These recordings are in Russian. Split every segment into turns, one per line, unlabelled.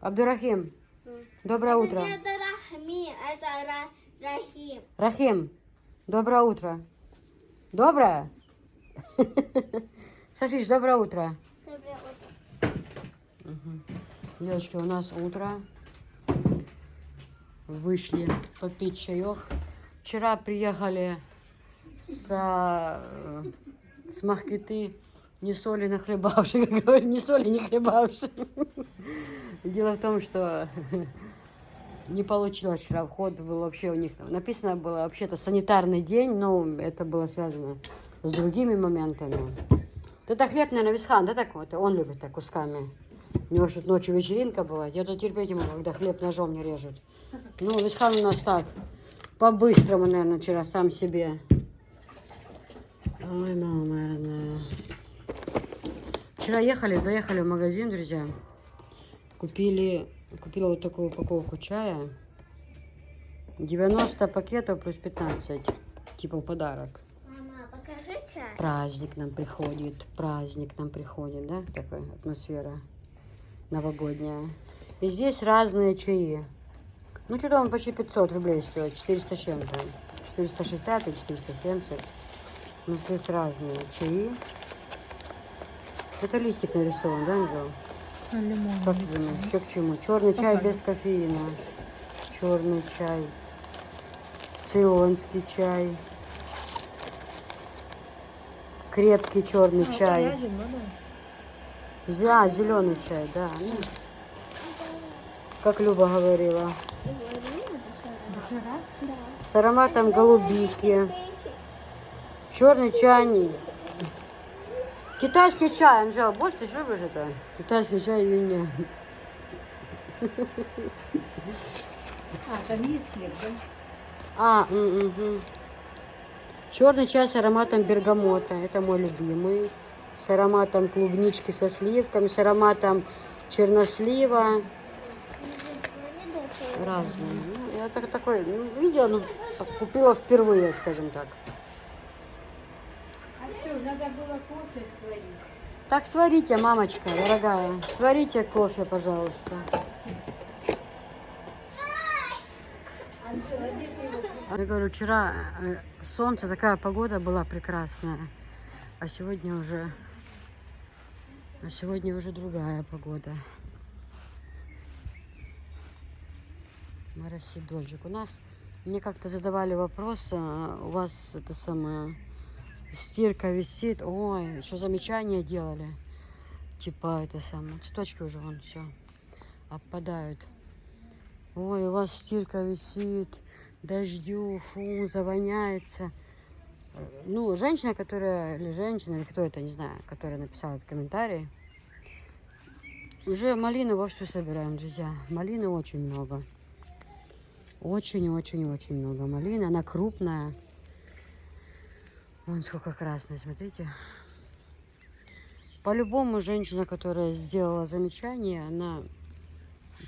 Абдурахим, доброе утро.
Это Рахми, это Рахим.
Рахим, доброе утро. Доброе? Софиш, доброе утро.
Доброе утро.
Девочки, у нас утро. Вышли попить чаек. Вчера приехали с Махкиты, ни соли нахлебавши, как говорят, ни соли не хлебавши. Дело в том, что не получилось вчера вход, был вообще у них написано было вообще-то санитарный день, но это было связано с другими моментами. Это хлеб, наверное, Висхан, да, так вот, он любит так кусками. У него что-то ночью вечеринка бывает, я тут терпеть не могу, когда хлеб ножом не режут. Ну, Висхан у нас так, по-быстрому, наверное, вчера сам себе. Ой, мама моя родная. Вчера заехали в магазин, друзья. Купила вот такую упаковку чая. 90 пакетов плюс 15. Типа в подарок.
Мама, покажи чай.
Праздник нам приходит, да? Такая атмосфера новогодняя. И здесь разные чаи. Ну, что-то он почти 500 рублей стоит. 400 с чем-то. 460 и 470. Ну, здесь разные чаи. Это листик нарисован, да, Анжел?
Лимон.
Как ты думаешь, что к чему? Черный чай без кофеина. Черный чай. Цейлонский чай. Крепкий черный чай. Зеленый чай, да. Ну, как Люба говорила. С ароматом голубики. Черный чай. Китайский чай, Анжела, больше ты любишь это? Китайский чай или нет?
Там есть хлеб, да?
Черный чай с ароматом бергамота. Это мой любимый. С ароматом клубнички со сливками, с ароматом чернослива. Разные. Ну, я такой видела, ну, купила впервые, скажем так.
А что, надо было кофе сварить?
Так сварите, мамочка, дорогая. Сварите кофе, пожалуйста. Я говорю, вчера солнце, такая погода была прекрасная. А сегодня уже другая погода. Моросит дождик. У нас, мне как-то задавали вопрос, у вас это самое, стирка висит. Ой, что замечания делали. Типа это самое, цветочки уже вон все опадают. Ой, у вас стирка висит, дождю, фу, завоняется. Ну, женщина, или кто это, не знаю, которая написала этот комментарий. Уже малину вовсю собираем, друзья. Малины очень много. Очень-очень-очень много малины. Она крупная. Вон сколько красной, смотрите. По-любому женщина, которая сделала замечание, она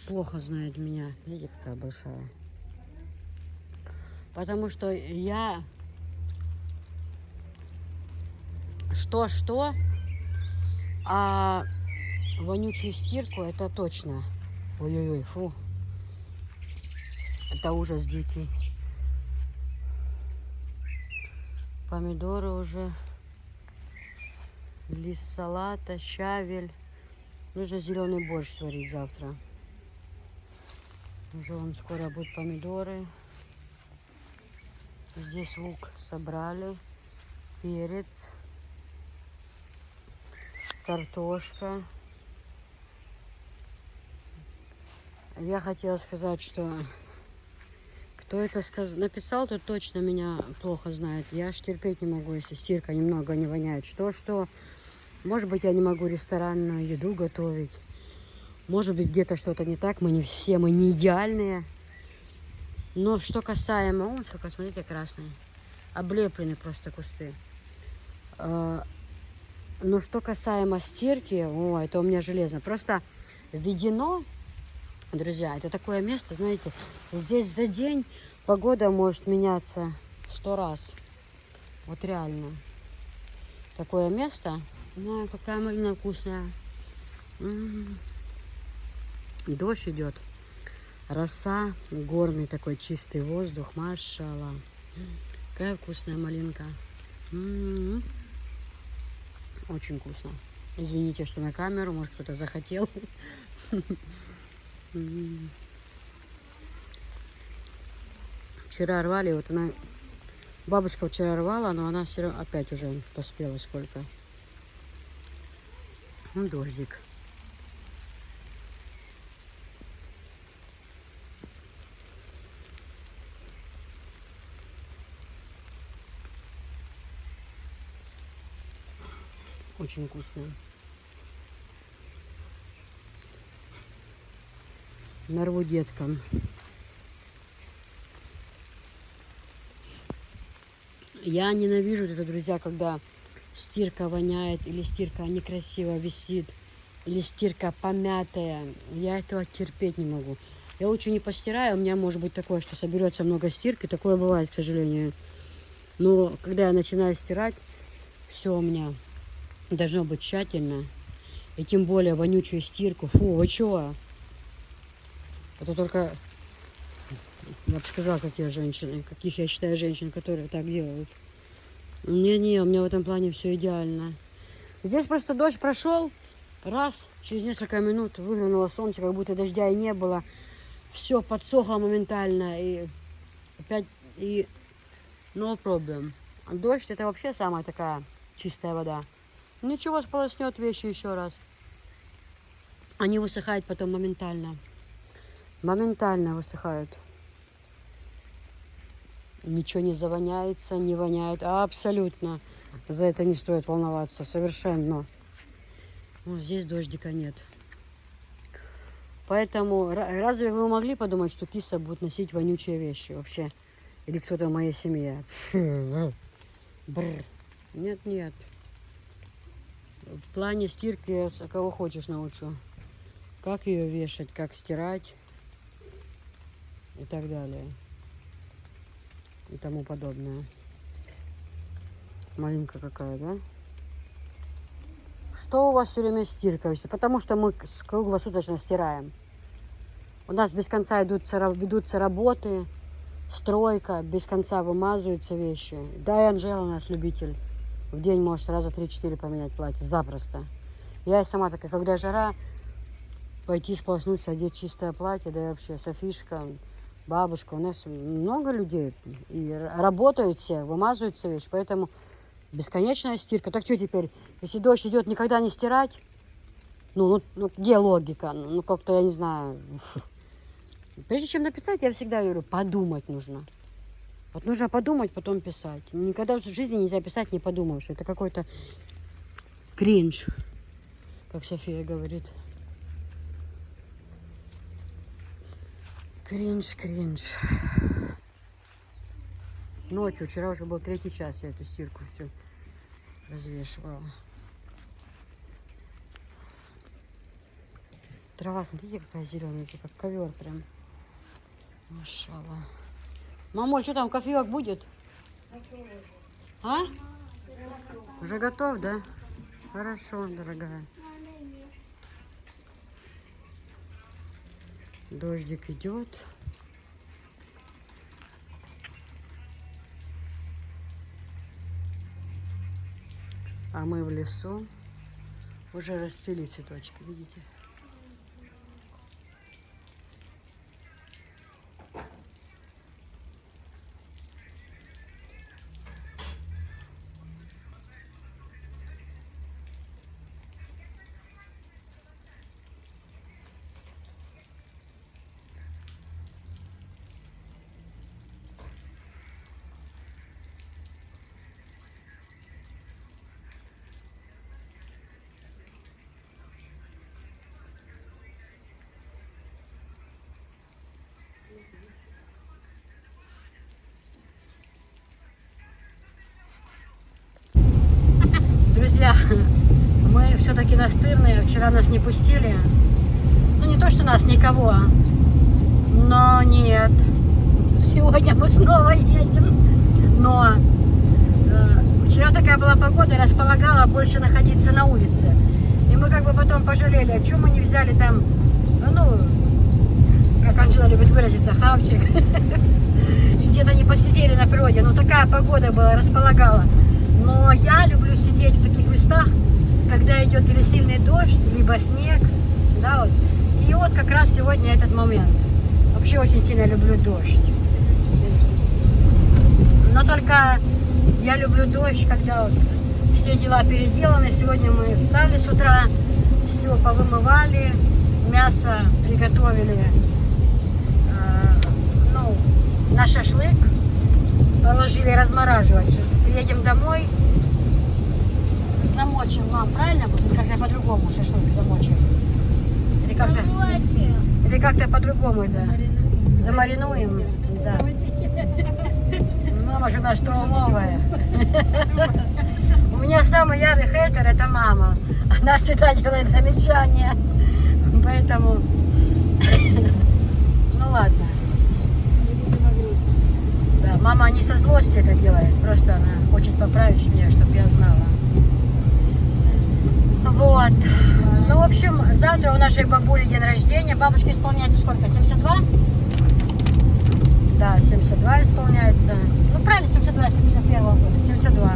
плохо знает меня. Видите, какая большая. Потому что я что-что, а вонючую стирку это точно. Ой-ой-ой, фу. Это ужас дикий. Помидоры уже. Лист салата, щавель. Нужно зеленый борщ сварить завтра. Уже вон скоро будут помидоры. Здесь лук собрали. Перец. Картошка. Я хотела сказать, что кто это написал, тот точно меня плохо знает. Я аж терпеть не могу, если стирка немного не воняет. Что? Может быть, я не могу ресторанную еду готовить. Может быть, где-то что-то не так. Мы не идеальные. Но что касаемо... О, сколько, смотрите, красный. Облеплены просто кусты. Но что касаемо стирки, это у меня железно. Просто введено, друзья, это такое место, знаете, здесь за день погода может меняться 100 раз. Вот реально. Такое место. Какая малина вкусная. Дождь идет. Роса, горный такой чистый воздух. Машалла. Какая вкусная малинка. М-м-м. Очень вкусно. Извините, что на камеру, может, кто-то захотел. Вчера рвали, вот она, бабушка вчера рвала, но она все равно опять уже поспела сколько. Ну, дождик. Очень вкусная. Нарву деткам. Я ненавижу это, друзья, когда стирка воняет, или стирка некрасиво висит, или стирка помятая. Я этого терпеть не могу. Я лучше не постираю, у меня может быть такое, что соберется много стирки, такое бывает, к сожалению. Но когда я начинаю стирать, все у меня должно быть тщательно. И тем более вонючую стирку. Фу, вы чего? Это только, я бы сказала, какие женщины, каких я считаю женщин, которые так делают. У меня в этом плане все идеально. Здесь просто дождь прошел, раз, через несколько минут выглянуло солнце, как будто дождя и не было. Все подсохло моментально, и опять, и no problem. А дождь это вообще самая такая чистая вода. Ничего, сполоснет вещи еще раз. Они высыхают потом моментально. Моментально высыхают. Ничего не завоняется, не воняет. Абсолютно. За это не стоит волноваться. Совершенно. Вот здесь дождика нет. Поэтому разве вы могли подумать, что киса будет носить вонючие вещи вообще? Или кто-то в моей семье? Бррр. Нет, нет. В плане стирки я кого хочешь научу. Как ее вешать, как стирать. И так далее. И тому подобное. Маленькая какая, да? Что у вас все время стирка? Потому что мы круглосуточно стираем. У нас без конца ведутся работы, стройка, без конца вымазываются вещи. Да, и Анжела у нас любитель. В день может раза 3-4 поменять платье. Запросто. Я и сама такая, когда жара, пойти сполоснуться, одеть чистое платье, да и вообще Софишка, бабушка. У нас много людей. И работают все, вымазываются вещи. Поэтому бесконечная стирка. Так что теперь, если дождь идет, никогда не стирать? Ну где логика? Ну, как-то, я не знаю. Прежде чем написать, я всегда говорю, подумать нужно. Вот нужно подумать, потом писать. Никогда в жизни нельзя писать, не подумав, что это какой-то кринж, как София говорит. Кринж, кринж. Ночью, вчера уже был 3-й час, я эту стирку всю развешивала. Трава, смотрите, какая зеленая, как ковер прям. Машалла. Мамуль, что там, кофеек будет? А? Уже готов, да? Хорошо, дорогая. Дождик идет. А мы в лесу. Уже расцвели цветочки, видите? Друзья, мы все-таки настырные. Вчера нас не пустили. Ну, не то, что нас никого. Но нет. Сегодня мы снова едем. Но вчера такая была погода, располагала больше находиться на улице. И мы как бы потом пожалели, а что мы не взяли там, ну, хочется хавчик. И где-то не посидели на природе. Ну, такая погода была, располагала. Но я люблю сидеть в таких местах, когда идет или сильный дождь, либо снег. Да, вот. И вот как раз сегодня этот момент. Вообще очень сильно люблю дождь. Но только я люблю дождь, когда вот все дела переделаны. Сегодня мы встали с утра, все повымывали, мясо приготовили на шашлык, положили размораживать. Приедем домой, замочим, мам, правильно будет? Как-то по-другому шашлык замочим. Или как-то по-другому это? Замаринуем. Да. Мама же у нас столовая. У меня самый ярый хейтер — это мама. Она всегда делает замечания. Поэтому... Ну ладно. Да, мама не со злости это делает. Просто она хочет поправить меня, чтобы я знала. Вот. Ну, в общем, завтра у нашей бабули день рождения. Бабушке исполняется сколько? 72? Да, 72 исполняется. Ну, правильно, 72, 71 года. 72.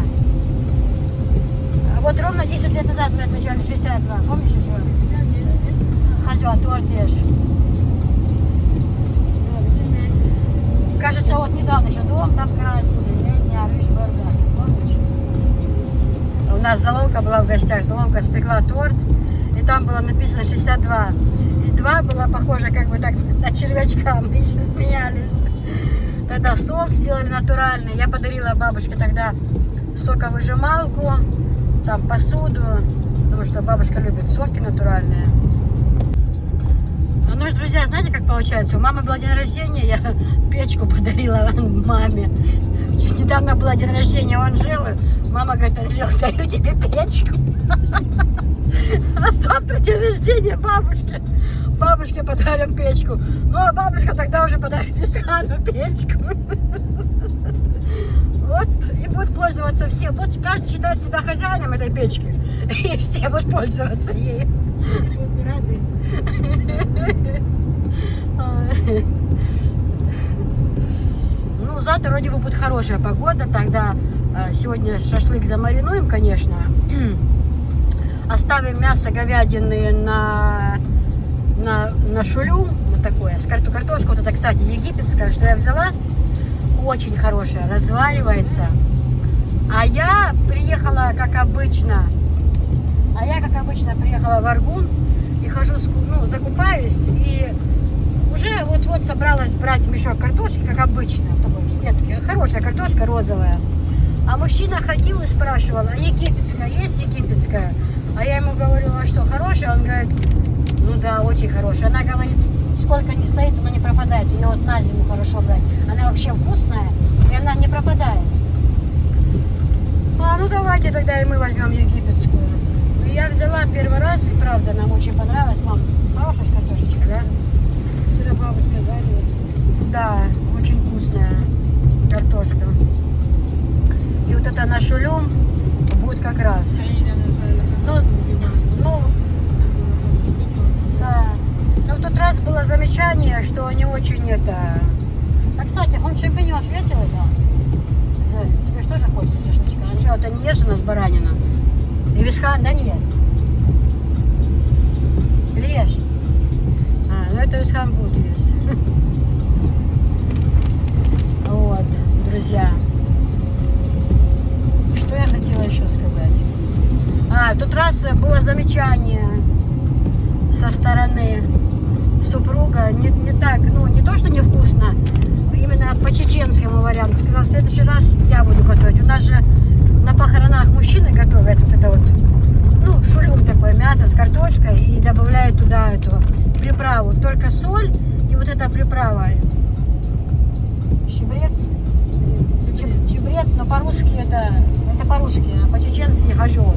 А вот ровно 10 лет назад мы отмечали 62. Помнишь еще? Хазю, а торт ешь. Кажется, вот недавно еще дом там красили. Летняя Рюшберга. Помнишь? У нас Заловка была в гостях. Заловка спекла торт. И там было написано 62. И 2 было похоже как бы так на червячка. Мы еще смеялись. Тогда сок сделали натуральный. Я подарила бабушке тогда соковыжималку, там посуду, потому что бабушка любит соки натуральные. Ну что, друзья, знаете, как получается? У мамы был день рождения, я печку подарила маме. Недавно был день рождения у Анжелы. Мама говорит: Анжела, дарю тебе печку. А завтра день рождения бабушки. Бабушке подарим печку. Ну, а бабушка тогда уже подарит Висхану печку. Вот, и будут пользоваться все. Вот каждый считает себя хозяином этой печки. И все будут пользоваться ею. Ну, завтра вроде бы будет хорошая погода. Тогда сегодня шашлык замаринуем, конечно. Оставим мясо говядины на шулю, вот такое, с картошку. Вот это, кстати, египетская, что я взяла, очень хорошая, разваривается. А я приехала, как обычно, приехала в Аргун и хожу, ну, закупаюсь, и уже вот-вот собралась брать мешок картошки, как обычно, такой в сетке. Хорошая картошка, розовая. А мужчина ходил и спрашивал: а египетская есть, египетская? А я ему говорю: а что, хорошая? Он говорит: ну да, очень хорошая. Она говорит, сколько не стоит, она не пропадает. Ее вот на зиму хорошо брать. Она вообще вкусная, и она не пропадает. А ну давайте тогда и мы возьмем египетскую. И я взяла первый раз, и правда, нам очень понравилось. Мам, хорошая картошечка, да?
Вчера бабушка жарила.
Да, очень вкусная картошка. И вот это на шулю будет как раз. Ну, да. Но в тот раз было замечание, что не очень это... А, кстати, он шампиньон ответил это? Тебе что же хочется шашлычка? Анжела, ты не ешь у нас баранину? И Висхан, да, не ест? Или ешь? А, ну это Висхан будет есть. Вот, друзья. Что я хотела еще сказать? А, в тот раз было замечание со стороны супруга, не так, ну, не то, что невкусно, именно по чеченскому варианту. Сказал: в следующий раз я буду готовить. У нас же на похоронах мужчины готовят вот это вот, ну, шулюм такое, мясо с картошкой, и добавляют туда эту приправу. Только соль и вот эта приправа. Щебрец. Чебрец, но по-русски это по-русски, а по-чеченски хажо.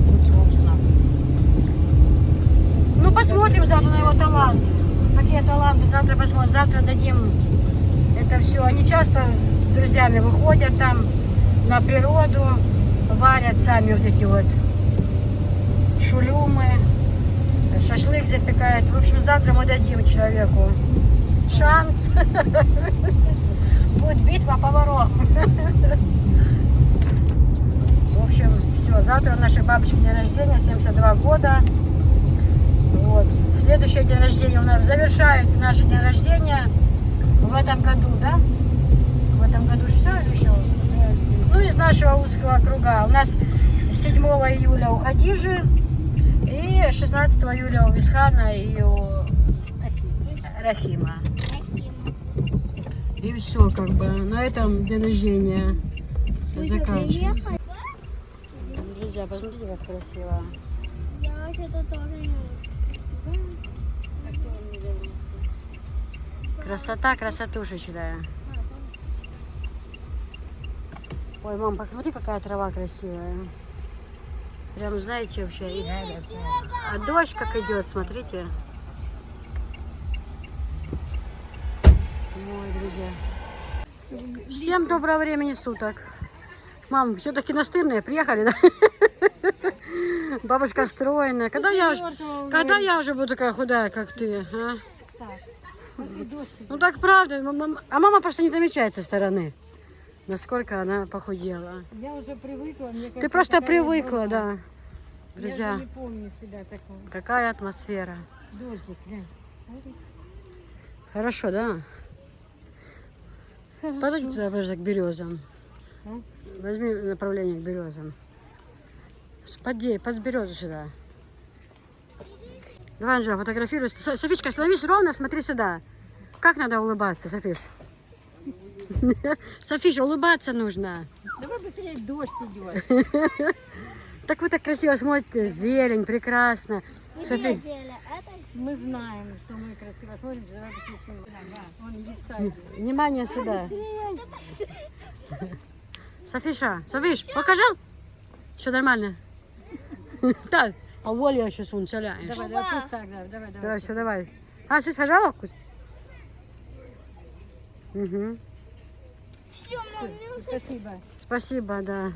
Ну, посмотрим завтра на его талант. Какие таланты, завтра посмотрим. Завтра дадим это все. Они часто с друзьями выходят там на природу, варят сами вот эти вот шулюмы, шашлык запекают. В общем, завтра мы дадим человеку шанс. Будет битва поваров. В общем, все. Завтра у нашей бабушки день рождения, 72 года. Вот. Следующий день рождения у нас завершает наше день рождения в этом году, да? В этом году все или еще? Ну, из нашего узкого круга. У нас 7 июля у Хадижи и 16 июля у Висхана и у Рахима. И все, как бы, на этом день рождения заканчивается. Друзья, посмотрите, как красиво.
Я вообще-то тоже не
Красота, красотушечная. Ой, мам, посмотри, какая трава красивая. Прям, знаете, вообще. А дождь как идет, смотрите. Ой, друзья. Всем доброго времени суток. Мам, все-таки настырные приехали, да? Бабушка стройная. Когда я уже буду такая худая, как ты, а? Ну так правда. А мама просто не замечает со стороны, насколько она похудела.
Я уже привыкла. Мне
Ты
кажется,
просто
такая
привыкла,
я
да.
Я
Друзья,
уже не помню себя такого.
какая атмосфера.
Дождик, глянь.
Хорошо, да? Подойди туда, подожди, к березам.
А?
Возьми направление к березам. Под березу сюда. Давай, Анжела, фотографируй. Софичка, становись ровно, смотри сюда. Как надо улыбаться, Софиш? Софиш, улыбаться нужно.
Давай быстрее, дождь идет.
Так вы так красиво смотрите, зелень, прекрасно.
Где
Софи,
зелень? Это
Мы знаем, что мы красиво смотрим. Давай быстрее снимем. Да, он висает.
внимание сюда. Софиша, Софиш, покажи. Все нормально. Так, а волю сейчас он целяешь.
Давай, давай, пусть так, давай.
Давай, все, давай. А, все, схожала вкус? Угу.
все,
Спасибо.
Спасибо, да.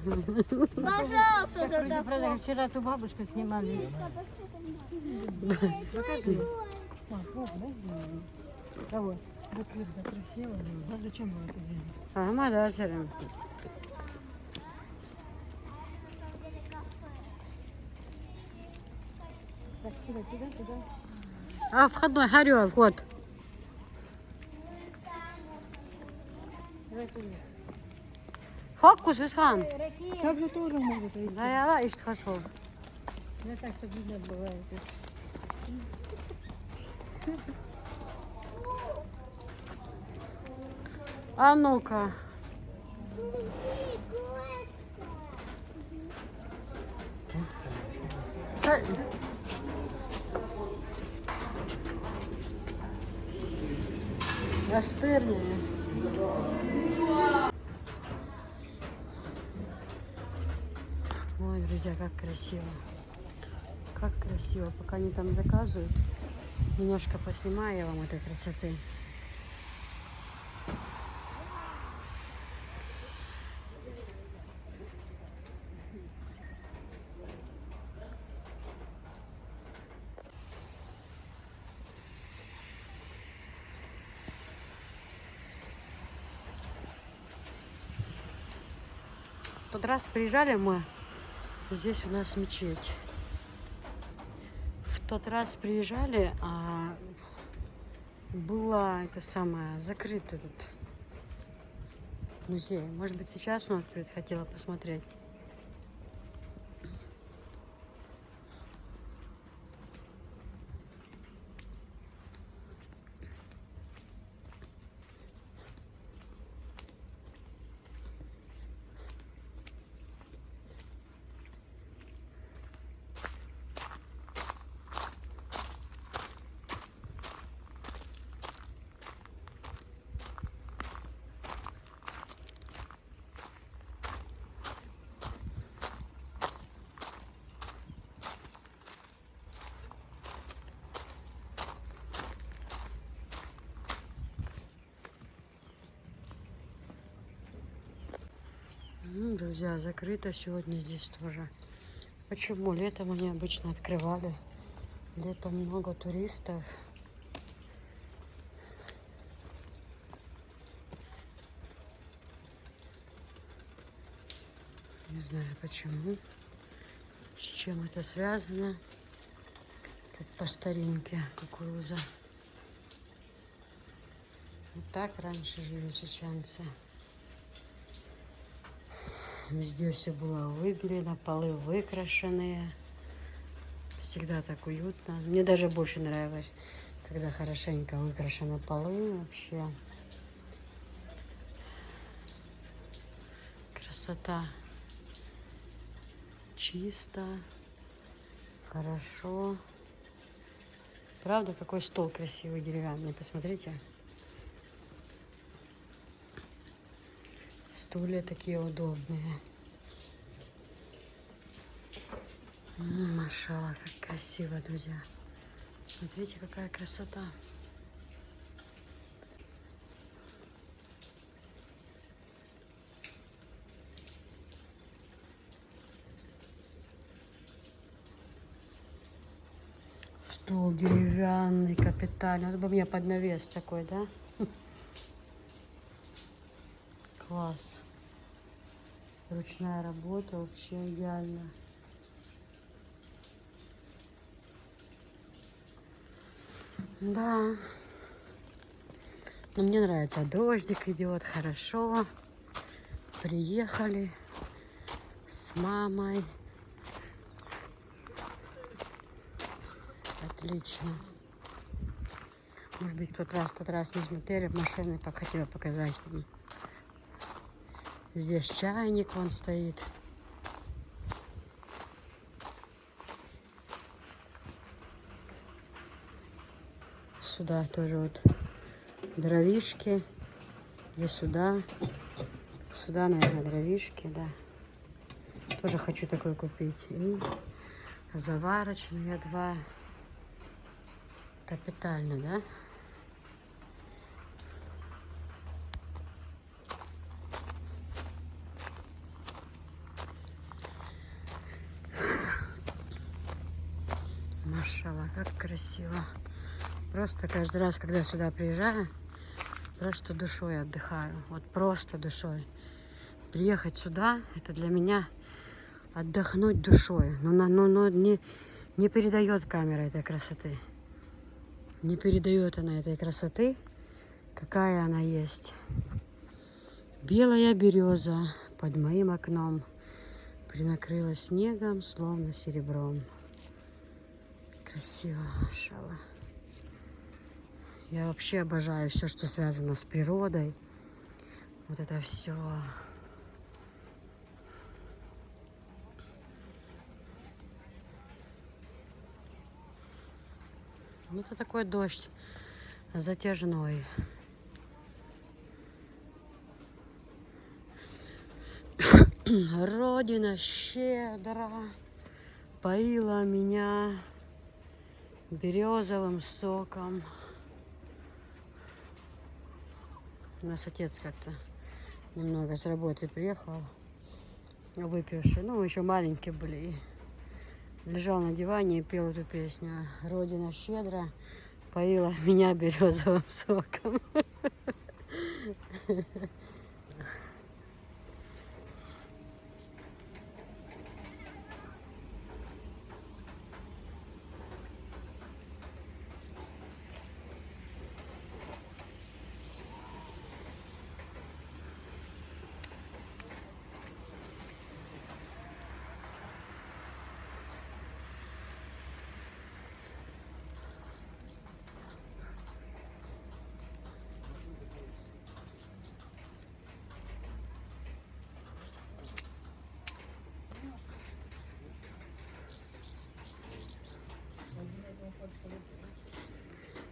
пожалуйста,
Вроде,
за
правда, вчера ту бабушку снимали. Покажи. Вот, да, сделали. Кого? Вот видно, красиво. А зачем мы это делаем?
Ага, да, целяем.
Так, туда.
А входной, горю, вход.
Давай туда.
Фокус, Висхан.
Так же тоже может быть.
Да, я ищет хасол.
Не так, чтобы видно бывает.
А ну-ка. Настырные. Ой, друзья, как красиво. Как красиво. Пока они там заказывают, немножко поснимаю я вам этой красоты. В тот раз приезжали мы, здесь у нас мечеть. В тот раз приезжали, а было это самое, закрыт этот музей. Может быть, сейчас он открыт, хотела посмотреть. Друзья, закрыто сегодня здесь тоже. Почему? Летом они обычно открывали. Летом много туристов. Не знаю почему, с чем это связано. Как по старинке кукуруза. Вот так раньше жили чеченцы. Везде все было выбелено, полы выкрашенные. Всегда так уютно. Мне даже больше нравилось, когда хорошенько выкрашены полы вообще. Красота. Чисто. Хорошо. Правда, какой стол красивый, деревянный. Посмотрите. Стулья такие удобные. Машалла, как красиво, друзья. Смотрите, какая красота. Стол деревянный, капитальный. Вот бы мне под навес такой, да? Класс. Ручная работа вообще идеально. Да. Но мне нравится. Дождик идет, хорошо. Приехали с мамой. Отлично. Может быть, тот раз не смотрели машины, так хотела показать вам. Здесь чайник, вон стоит. Сюда тоже вот дровишки. И сюда. Сюда, наверное, дровишки, да. Тоже хочу такой купить. И заварочные два. Капитально, да? Машалла, как красиво. Просто каждый раз, когда сюда приезжаю, просто душой отдыхаю. Вот просто душой. Приехать сюда, это для меня отдохнуть душой. Но не передает камера этой красоты. Не передает она этой красоты, какая она есть. Белая береза под моим окном принакрыла снегом, словно серебром. Красиво, машалла. Я вообще обожаю все, что связано с природой. Вот это все. Это такой дождь затяжной. Родина щедро поила меня березовым соком. У нас отец как-то немного с работы приехал, выпивший. Ну, мы еще маленькие были. И лежал на диване и пел эту песню. Родина щедро поила меня березовым соком.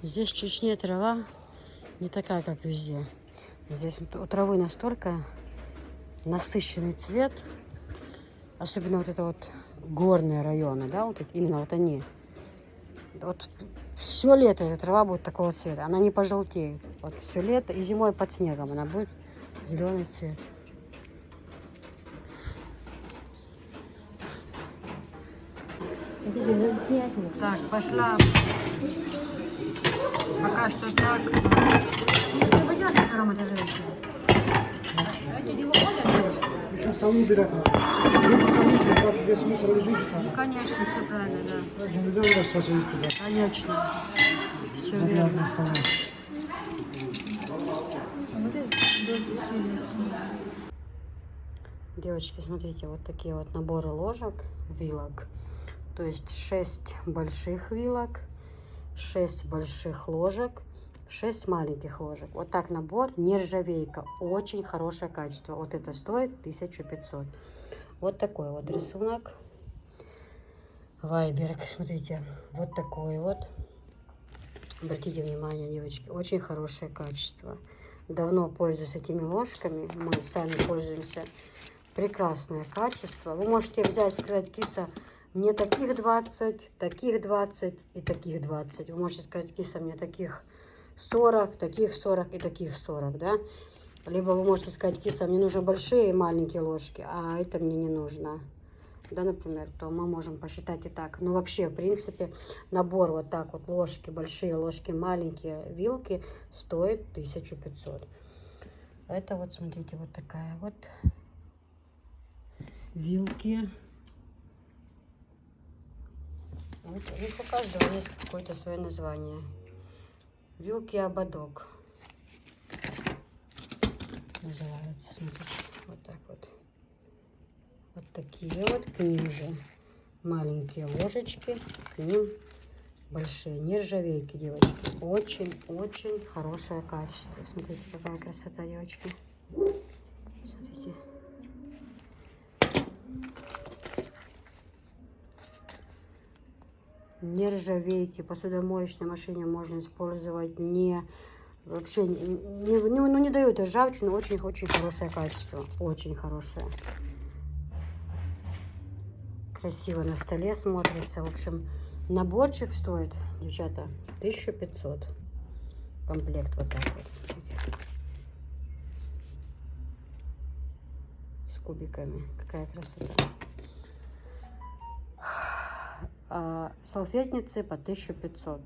Здесь в Чечне трава не такая, как везде. Здесь у травы настолько насыщенный цвет, особенно вот это вот горные районы, да, вот именно вот они. Вот все лето эта трава будет такого цвета, она не пожелтеет. Вот все лето и зимой под снегом она будет зеленый цвет. Так, пошла. Пока что так. Если пойдешь на втором этаже еще. А это не выходят девушки?
Сейчас столу убирать надо. Видите, конечно, как весь мусор лежит там.
Конечно, все правильно, да.
Так же нельзя выбрать посадить туда.
Конечно. Все
За
верно.
грязные столы.
Девочки, смотрите, вот такие вот наборы ложек, вилок. То есть 6 больших вилок, 6 больших ложек, 6 маленьких ложек. Вот так набор, нержавейка, очень хорошее качество. Вот это стоит 1500. Вот такой вот рисунок. Вайберг, смотрите, вот такой вот. Обратите внимание, девочки, очень хорошее качество. Давно пользуюсь этими ложками, мы сами пользуемся. Прекрасное качество. Вы можете взять, сказать, киса, мне таких 20 и таких 20. Вы можете сказать, киса, мне таких 40 и таких 40, да? Либо вы можете сказать, киса, мне нужны большие и маленькие ложки, а это мне не нужно. Да, например, то мы можем посчитать и так. Но вообще, в принципе, набор вот так вот, ложки большие, ложки маленькие, вилки, стоит 1500. Это вот, смотрите, вот такая вот вилки. Вот, у каждого есть какое-то свое название. Вилки ободок называется, смотрите, вот так вот. Вот такие вот, к ним же маленькие ложечки, к ним большие нержавейки, девочки. Очень-очень хорошее качество. Смотрите, какая красота, девочки. Смотрите. Нержавейки. Посудомоечной машине можно использовать вообще не дают ржавчину. Очень-очень хорошее качество. Очень хорошее. Красиво на столе смотрится. В общем, наборчик стоит, девчата, 1500. Комплект вот так вот. Смотрите. С кубиками. Какая красота. Салфетницы по 1500.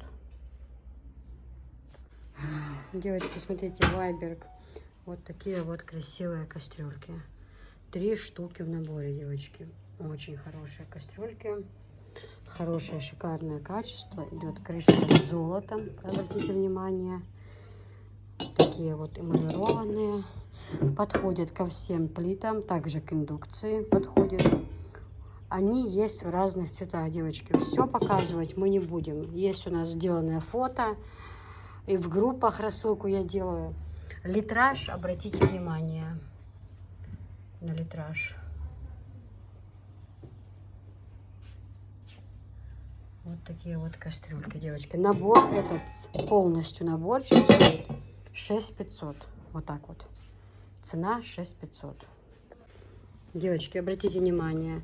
Девочки, смотрите, Вайберг. Вот такие вот красивые кастрюльки. 3 штуки в наборе, девочки. Очень хорошие кастрюльки. Хорошее, шикарное качество. Идет крышка с золотом. Обратите внимание. Такие вот эмалированные. Подходят ко всем плитам. Также к индукции подходят. Они есть в разных цветах, девочки. Все показывать мы не будем. Есть у нас сделанное фото. И в группах рассылку я делаю. Литраж, обратите внимание на литраж. Вот такие вот кастрюльки, девочки. Набор этот, полностью наборчик стоит 6500. Вот так вот. Цена 6500. Девочки, обратите внимание.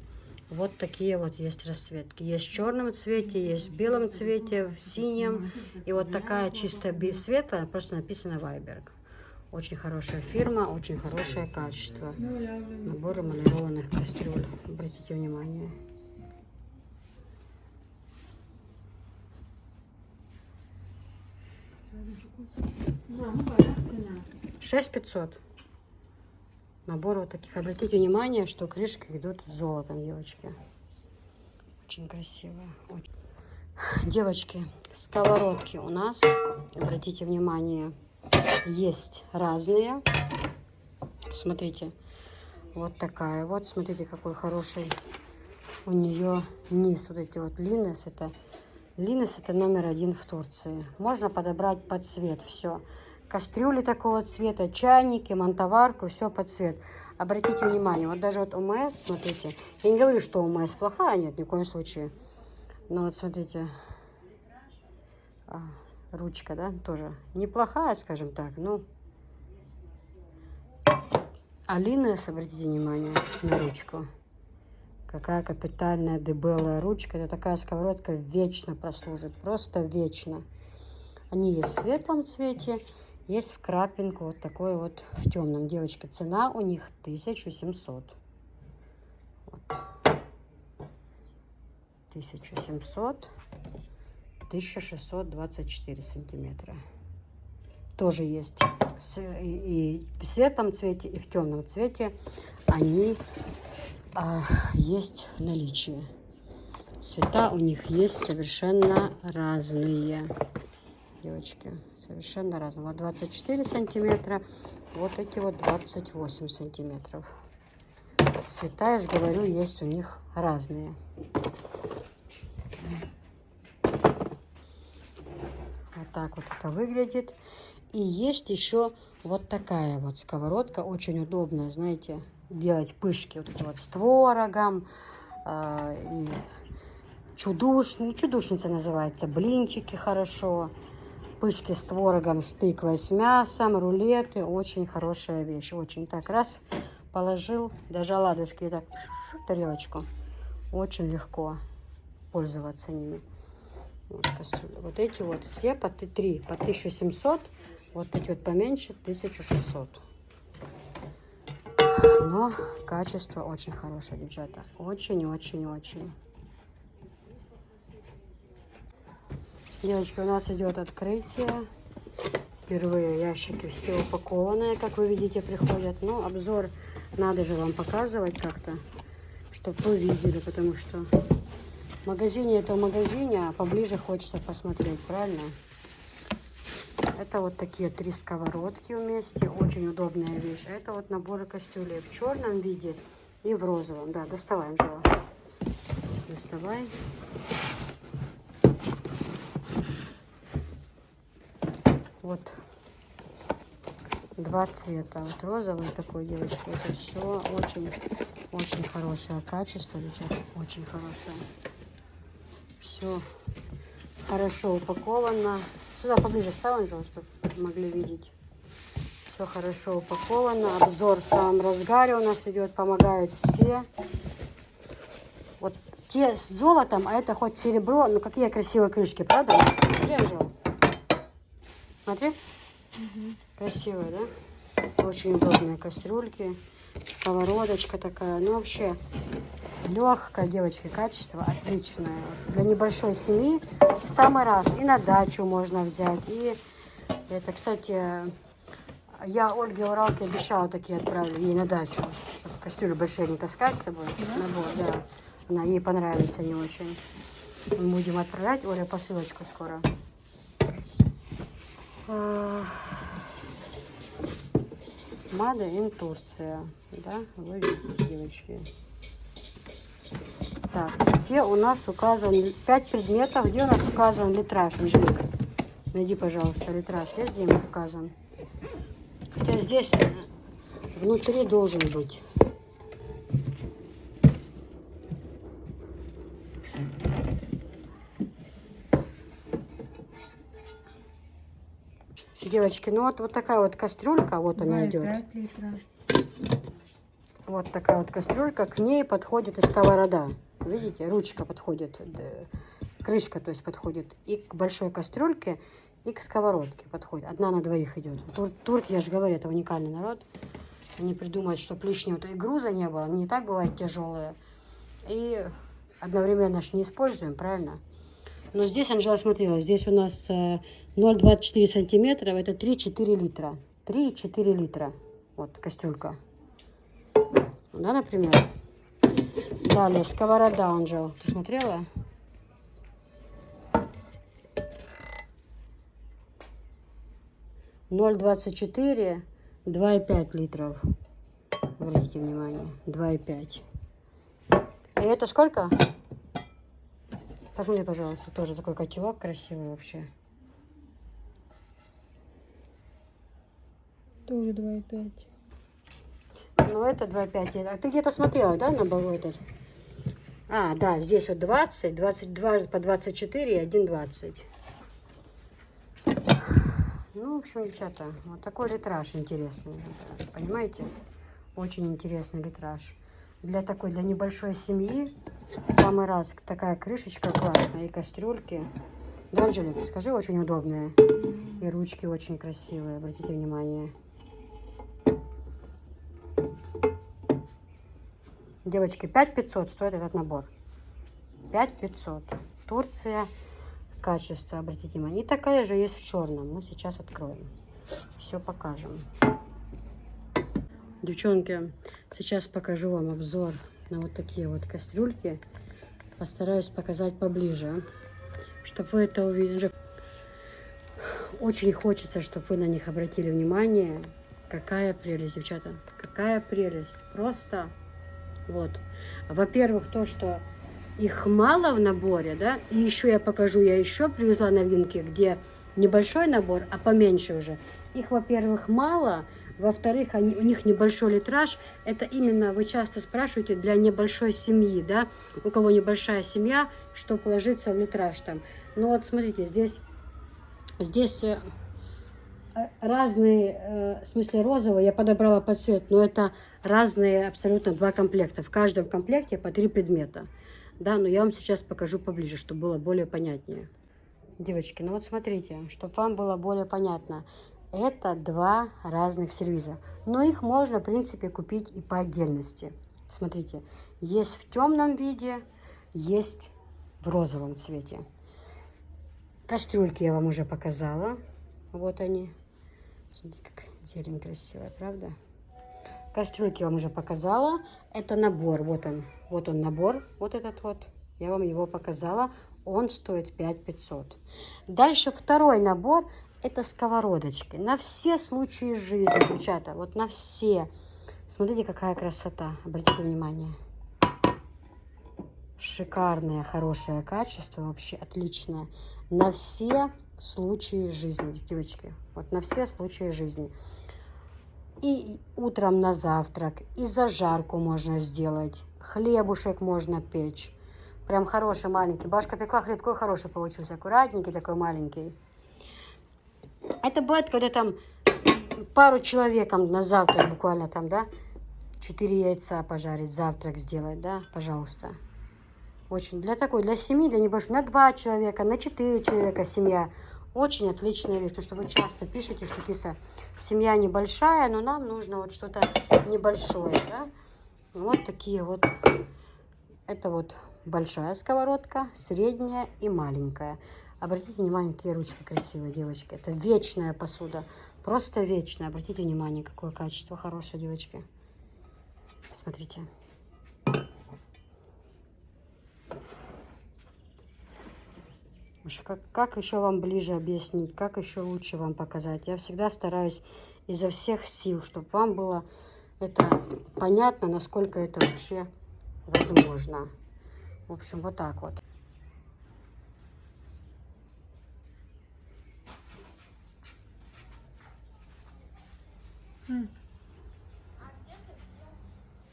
Вот такие вот есть расцветки. Есть в черном цвете, есть в белом цвете, в синем. И вот такая чисто светлая, просто написано Вайберг. Очень хорошая фирма, очень хорошее качество. Набор эмалированных кастрюль. Обратите внимание.
Цена.
6500. Набор вот таких. Обратите внимание, что крышки идут с золотом, девочки. Очень красивая. Очень. Девочки, сковородки у нас, обратите внимание, есть разные. Смотрите, вот такая вот. Смотрите, какой хороший у нее низ. Вот эти вот Линес. Линес это номер 1 в Турции. Можно подобрать под цвет. Все. Кастрюли такого цвета, чайники, мантоварку, все под цвет. Обратите внимание, вот даже вот ОМС, смотрите. Я не говорю, что ОМС плохая, нет, ни в коем случае. Но вот смотрите, ручка, да, тоже неплохая, скажем так. Ну, Линес, обратите внимание на ручку. Какая капитальная дебелая ручка. Это такая сковородка вечно прослужит, просто вечно. Они есть в светлом цвете. Есть в крапинку вот такой вот в темном. Девочки, цена у них 1700. Вот. 1700. 1624 сантиметра. тоже есть. И в светлом цвете, и в темном цвете они есть в наличии. Цвета у них есть совершенно разные, девочки, совершенно разные. Вот 24 сантиметра, вот эти вот 28 сантиметров. Цвета, я же говорю, есть у них разные. Вот так вот это выглядит. И есть еще вот такая вот сковородка, очень удобная, знаете, делать пышки вот эти вот с творогом, и чудушница называется, блинчики хорошо, пышки с творогом, с тыквой, с мясом, рулеты, очень хорошая вещь, очень. Так, раз, положил, даже оладушки, и так, в тарелочку, очень легко пользоваться ними. Вот, кастрюля. Вот эти вот все по 3, по 1700, вот эти вот поменьше 1600. Но качество очень хорошее, девчата. Очень-очень-очень. Девочки, у нас идет открытие. Впервые ящики все упакованные, как вы видите, приходят. Но обзор надо же вам показывать как-то, чтобы вы видели, потому что в магазине это в магазине, а поближе хочется посмотреть, правильно? Это вот такие 3 сковородки вместе, очень удобная вещь. Это вот наборы кастрюлей в черном виде и в розовом. Да, доставай, Анжела. Доставай. Вот 2 цвета. Вот розовый такой, девочки. Это все очень хорошее качество, девчата. Очень хорошее. Все хорошо упаковано. Сюда поближе ставь, Анжела, чтобы могли видеть. Все хорошо упаковано. Обзор в самом разгаре у нас идет. Помогают все. Вот те с золотом, а это хоть серебро. Ну, какие красивые крышки, правда? Смотри, Анжела. Смотри. Угу. Красивые, да? Очень удобные кастрюльки. Сковородочка такая. Ну, вообще, легкое, девочки, качество отличное. Для небольшой семьи в самый раз. И на дачу можно взять. И это, кстати, я Ольге Уралке обещала такие отправлю ей на дачу, чтобы кастрюли большие не таскать с собой. Набор, да. Ей понравились они очень. Мы будем отправлять, Оля, посылочку скоро. Made in Турция. Да, вы видите, девочки. Так, где у нас указан 5 предметов, где у нас указан литраж, Анжелика? Найди, пожалуйста, литраж. Есть где указан? Хотя здесь внутри должен быть. Девочки, ну вот такая вот кастрюлька, вот она идет. Вот такая вот кастрюлька, к ней подходит и сковорода. Видите, ручка подходит, крышка, то есть подходит и к большой кастрюльке, и к сковородке подходит. 1 на 2 идет. Турки, я же говорю, это уникальный народ. Они придумают, чтобы лишнего и груза не было. Они и так бывают тяжелые. И одновременно ж не используем, правильно? Но здесь, Анжела смотрела, здесь у нас 0,24 сантиметра, это 3-4 литра. 3-4 литра. Вот кастрюлька. Да, например. Далее, сковорода, Анжела. Ты смотрела? (0,24), 2,5 литров. Обратите внимание, 2,5. И это сколько? Посмотри, пожалуйста, тоже такой котелок красивый вообще.
Тоже 2,5.
Ну, это 2,5. А ты где-то смотрела, да, на балу этот? А, да, здесь вот 20, 22 по 24 и 1,20. Ну, в общем, девчата, вот такой литраж интересный. Понимаете? Очень интересный литраж. Для небольшой семьи в самый раз такая крышечка классная. И кастрюльки. Да, Анжелик, скажи, очень удобные. И ручки очень красивые, обратите внимание. Девочки, 5500 стоит этот набор. 5500. Турция, качество, обратите внимание. И такая же есть в черном. Мы сейчас откроем. все покажем. Девчонки, сейчас покажу вам обзор на вот такие вот кастрюльки. Постараюсь показать поближе, чтобы вы это увидели. Очень хочется, чтобы вы на них обратили внимание. Какая прелесть, девчата, какая прелесть. Просто вот. Во-первых, то, что их мало в наборе, да, и еще я покажу, я еще привезла новинки, где небольшой набор, а поменьше уже. Их, во-первых, мало, во-вторых, у них небольшой литраж. Это именно, вы часто спрашиваете, для небольшой семьи, да, у кого небольшая семья, что положиться в литраж там. Ну вот смотрите, здесь разные, в смысле розовые, я подобрала под цвет, но это разные абсолютно два комплекта. В каждом комплекте по 3 предмета. Да, но я вам сейчас покажу поближе, чтобы было более понятнее. Девочки, ну вот смотрите, чтобы вам было более понятно. Это два разных сервиза. Но их можно, в принципе, купить и по отдельности. Смотрите, есть в темном виде, есть в розовом цвете. Кастрюльки я вам уже показала. Вот они. Смотрите, как зелень красивая, правда? Кастрюльки я вам уже показала. Это набор. Вот он набор. Вот этот вот. Я вам его показала. Он стоит 5500. Дальше второй набор. Это сковородочки. На все случаи жизни, девчата. Вот на все. Смотрите, какая красота. Обратите внимание. Шикарное, хорошее качество. Вообще отличное. На все случаи жизни, девочки. Вот на все случаи жизни. И утром на завтрак, и зажарку можно сделать. Хлебушек можно печь. Прям хороший, маленький. Бабушка пекла хлеб, какой хороший получился. Аккуратненький такой, маленький. Это бывает, когда там пару человекам на завтрак буквально там, да, 4 яйца пожарить, завтрак сделать, да, пожалуйста. Очень для семьи, для небольшой, на 2 человека, на 4 человека семья. Очень отличная вещь, потому что вы часто пишете, что Киса, семья небольшая, но нам нужно вот что-то небольшое, да. Вот такие вот. Это вот большая сковородка, средняя и маленькая. Обратите внимание, какие ручки красивые, девочки. Это вечная посуда. Просто вечная. Обратите внимание, какое качество хорошее, девочки. Смотрите. Как еще вам ближе объяснить, как еще лучше вам показать? Я всегда стараюсь изо всех сил, чтобы вам было это понятно, насколько это вообще возможно. В общем, вот так вот.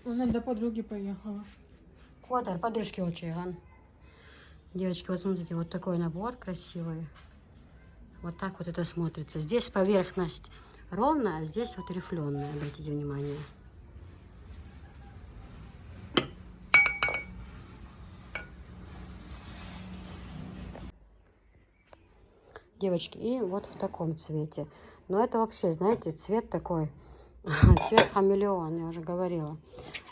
Она до подруги поехала.
Вот, подружки Очиган. Девочки, вот смотрите, вот такой набор красивый. Вот так вот это смотрится. Здесь поверхность ровная, а здесь вот рифленая. Обратите внимание. Девочки, и вот в таком цвете. Но это вообще, знаете, цвет такой, цвет хамелеон, я уже говорила.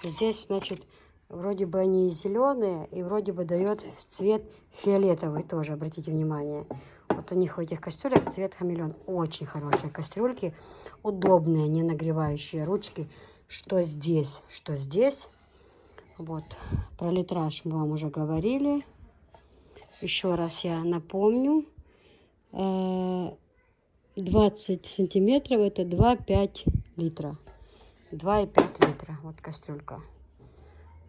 Здесь, значит, вроде бы они зеленые, и вроде бы дает цвет фиолетовый тоже, обратите внимание. Вот у них в этих кастрюлях цвет хамелеон. Очень хорошие кастрюльки, удобные, не нагревающие ручки. Что здесь, что здесь. Вот, про литраж мы вам уже говорили. Еще раз я напомню. 20 сантиметров, это 2,5 литра. 2,5 литра. Вот кастрюлька.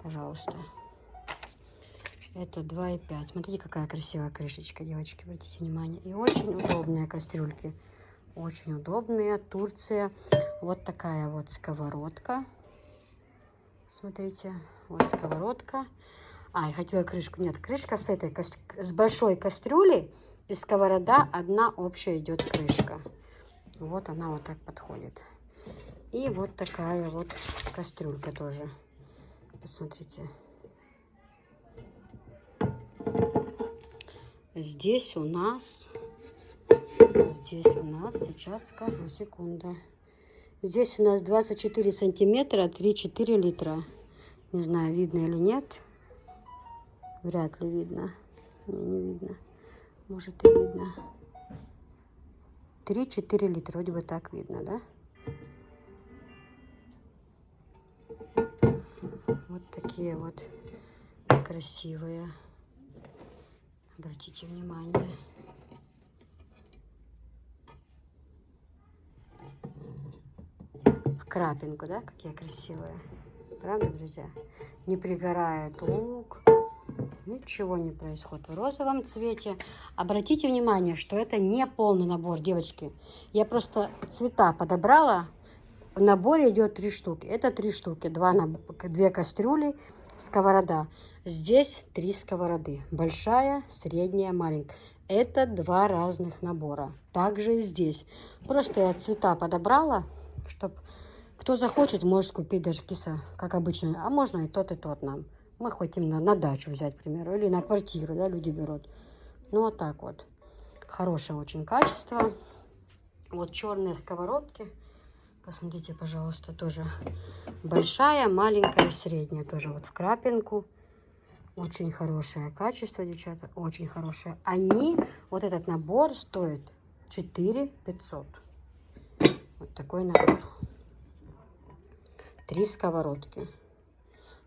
Пожалуйста. Это 2,5. Смотрите, какая красивая крышечка, девочки. Обратите внимание. И очень удобные кастрюльки. Очень удобные. Турция. Вот такая вот сковородка. Смотрите. Вот сковородка. Я хотела крышку. Нет, крышка с этой, с большой кастрюли. И сковорода одна общая идет крышка. Вот она вот так подходит. И вот такая вот кастрюлька тоже. Посмотрите. Здесь у нас, сейчас скажу, секунда. Здесь у нас 24 сантиметра, 3-4 литра. Не знаю, видно или нет. Вряд ли видно. Не видно. Может и видно. 3-4 литра. Вроде бы так видно, да? Вот такие вот красивые. Обратите внимание. В крапинку, да? Какие красивые. Правда, друзья? Не пригорает лук. Ничего не происходит в розовом цвете. Обратите внимание, что это не полный набор, девочки. Я просто цвета подобрала. В наборе идет 3 штуки. Это 3 штуки. 2 кастрюли, сковорода. Здесь 3 сковороды. Большая, средняя, маленькая. Это 2 разных набора. Также и здесь. Просто я цвета подобрала, чтобы кто захочет, может купить даже киса, как обычно. А можно и тот нам. Мы хотим на дачу взять, к примеру, или на квартиру, да, люди берут. Ну, вот так вот. Хорошее очень качество. Вот черные сковородки. Посмотрите, пожалуйста, тоже большая, маленькая, средняя. Тоже вот в крапинку. Очень хорошее качество, девчата. Очень хорошее. Вот этот набор стоит 4 500. Вот такой набор. 3 сковородки.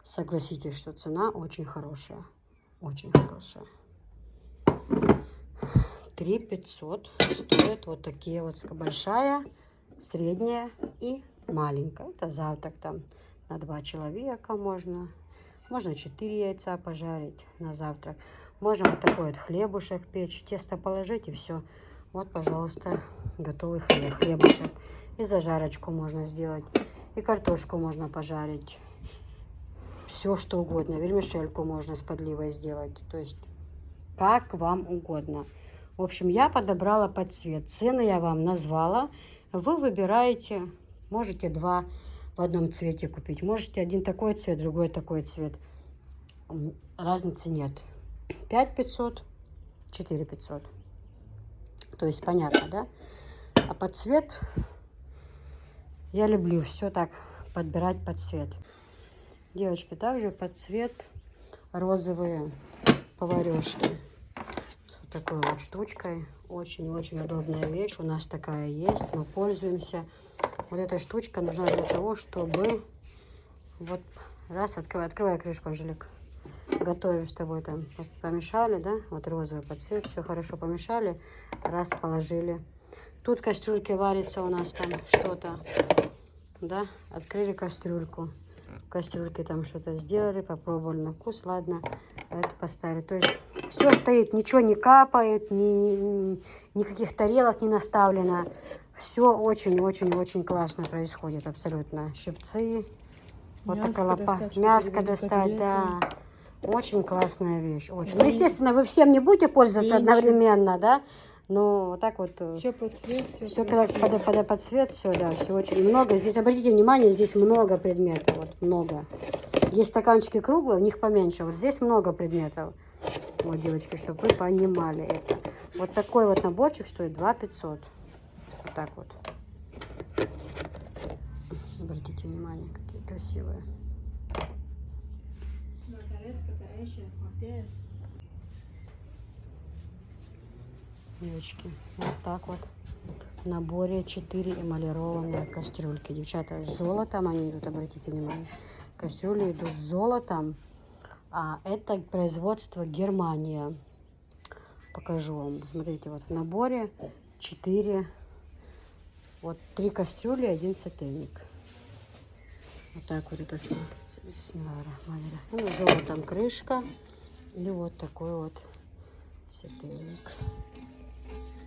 Согласитесь, что цена очень хорошая. Очень хорошая. 3 500 стоят вот такие вот. Большая, средняя и маленькая. Это завтрак там на 2 человека можно. Можно 4 яйца пожарить на завтрак. Можно вот такой вот хлебушек печь. Тесто положить и все. Вот, пожалуйста, готовый хлебушек. И зажарочку можно сделать. И картошку можно пожарить. Все, что угодно. Вермишельку можно с подливой сделать. То есть, как вам угодно. В общем, я подобрала под цвет. Цены я вам назвала. Вы выбираете. Можете 2 в одном цвете купить. Можете один такой цвет, другой такой цвет. Разницы нет. 5 500, 4 500. То есть, понятно, да? А под цвет я люблю все так подбирать под цвет. Девочки, также под цвет розовые поварешки. С вот такой вот штучкой. Очень-очень удобная вещь. У нас такая есть. Мы пользуемся. Вот эта штучка нужна для того, чтобы... Вот раз, открывай крышку, Анжелик. Готовим с тобой там. Помешали, да? Вот розовый под цвет. Все хорошо помешали. Раз, положили. Тут в кастрюльке варится у нас там что-то. Да? Открыли кастрюльку. В кастрюльке там что-то сделали, попробовали на вкус, ладно, это поставили. То есть все стоит, ничего не капает, никаких тарелок не наставлено. Все очень-очень-очень классно происходит, абсолютно. Щипцы, вот такая лопата, мяско достать, да. Очень классная вещь, очень. Ну, естественно, вы всем не будете пользоваться одновременно, да? Но вот так вот.
Все под цвет,
все когда под цвет, все, да, все очень много. Здесь, обратите внимание, здесь много предметов, вот, много. Есть стаканчики круглые, у них поменьше. Вот здесь много предметов. Вот, девочки, чтобы вы понимали это. Вот такой вот наборчик стоит 2 500. Вот так вот. Обратите внимание, какие красивые. Девочки, вот так вот. В наборе 4 эмалированные кастрюльки. Девчата, с золотом они идут, обратите внимание. Кастрюли идут с золотом. А это производство Германия. Покажу вам. Смотрите, вот в наборе 4. Вот 3 кастрюли, 1 сотейник. Вот так вот это смотрится. Ну, с золотом крышка. И вот такой вот сотейник.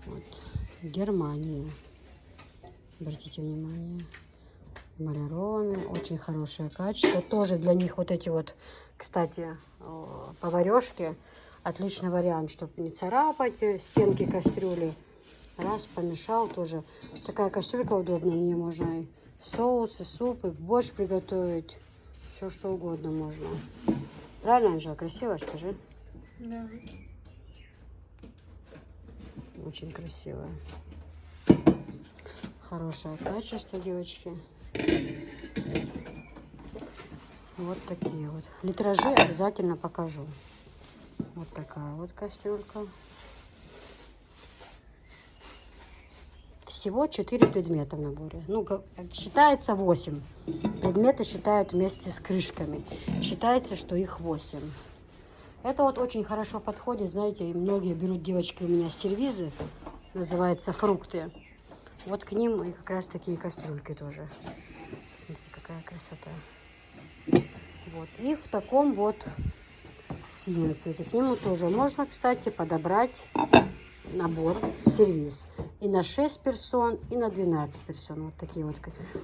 Вот. Германия. Обратите внимание. Эмалированные. Очень хорошее качество. Тоже для них вот эти вот, кстати, поварешки. Отличный вариант, чтобы не царапать стенки кастрюли. Раз, помешал тоже. Такая кастрюлька удобная. В ней можно и соусы, супы, борщ приготовить. Все что угодно можно. Правильно, Анжела? Красиво, скажи?
Да.
Очень красивая. Хорошее качество, девочки. Вот такие вот. Литражи обязательно покажу. Вот такая вот кастрюлька. всего 4 предмета в наборе. Ну, считается 8. Предметы считают вместе с крышками. Считается, что их 8. Это вот очень хорошо подходит, знаете, многие берут, девочки, у меня сервизы, называется фрукты. Вот к ним и как раз такие кастрюльки тоже. Смотрите, какая красота. Вот. И в таком вот синем цвете. К нему тоже можно, кстати, подобрать набор сервиз. И на 6 персон, и на 12 персон. Вот такие вот.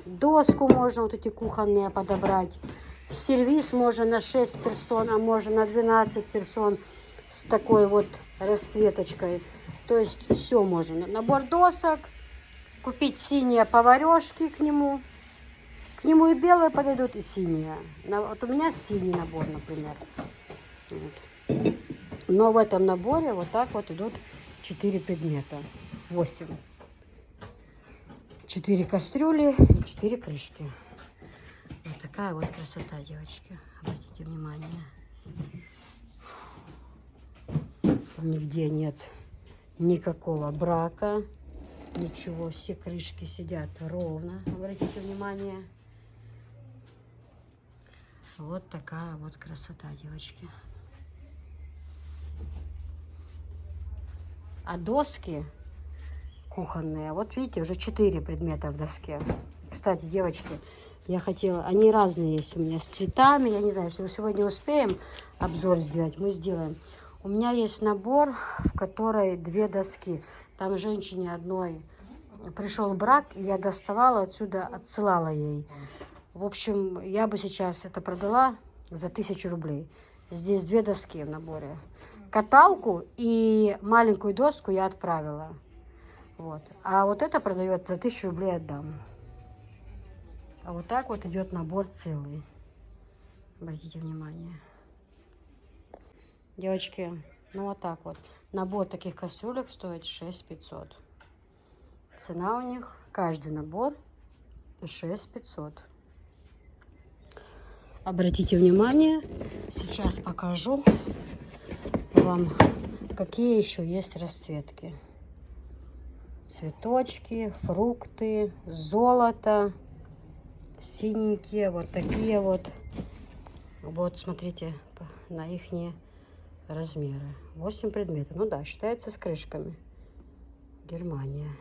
Доску можно вот эти кухонные подобрать. Сервиз можно на 6 персон, а можно на 12 персон с такой вот расцветочкой. То есть все можно. Набор досок. Купить синие поварешки к нему. К нему и белые подойдут, и синие. Вот у меня синий набор, например. Вот. Но в этом наборе вот так вот идут 4 предмета. 8. 4 кастрюли и 4 крышки. Вот такая вот красота, девочки. Обратите внимание. Нигде нет никакого брака. Ничего, все крышки сидят ровно. Обратите внимание. Вот такая вот красота, девочки. А доски кухонные, вот видите, уже 4 предмета в доске. Кстати, девочки, я хотела, они разные есть у меня с цветами. Я не знаю, если мы сегодня успеем обзор сделать, мы сделаем. У меня есть набор, в которой 2 доски. Там женщине одной пришел брак, и я доставала отсюда, отсылала ей. В общем, я бы сейчас это продала за 1000 рублей. Здесь 2 доски в наборе. Каталку и маленькую доску я отправила. Вот. А вот это продает за 1000 рублей отдам. А вот так вот идет набор целый. Обратите внимание. Девочки, ну вот так вот. Набор таких кастрюлек стоит 6500. Цена у них, каждый набор 6500. Обратите внимание, сейчас покажу вам, какие еще есть расцветки. Цветочки, фрукты, золото, синенькие, вот такие вот. Вот, смотрите, на их размеры. 8 предметов. Ну да, считается с крышками. Германия.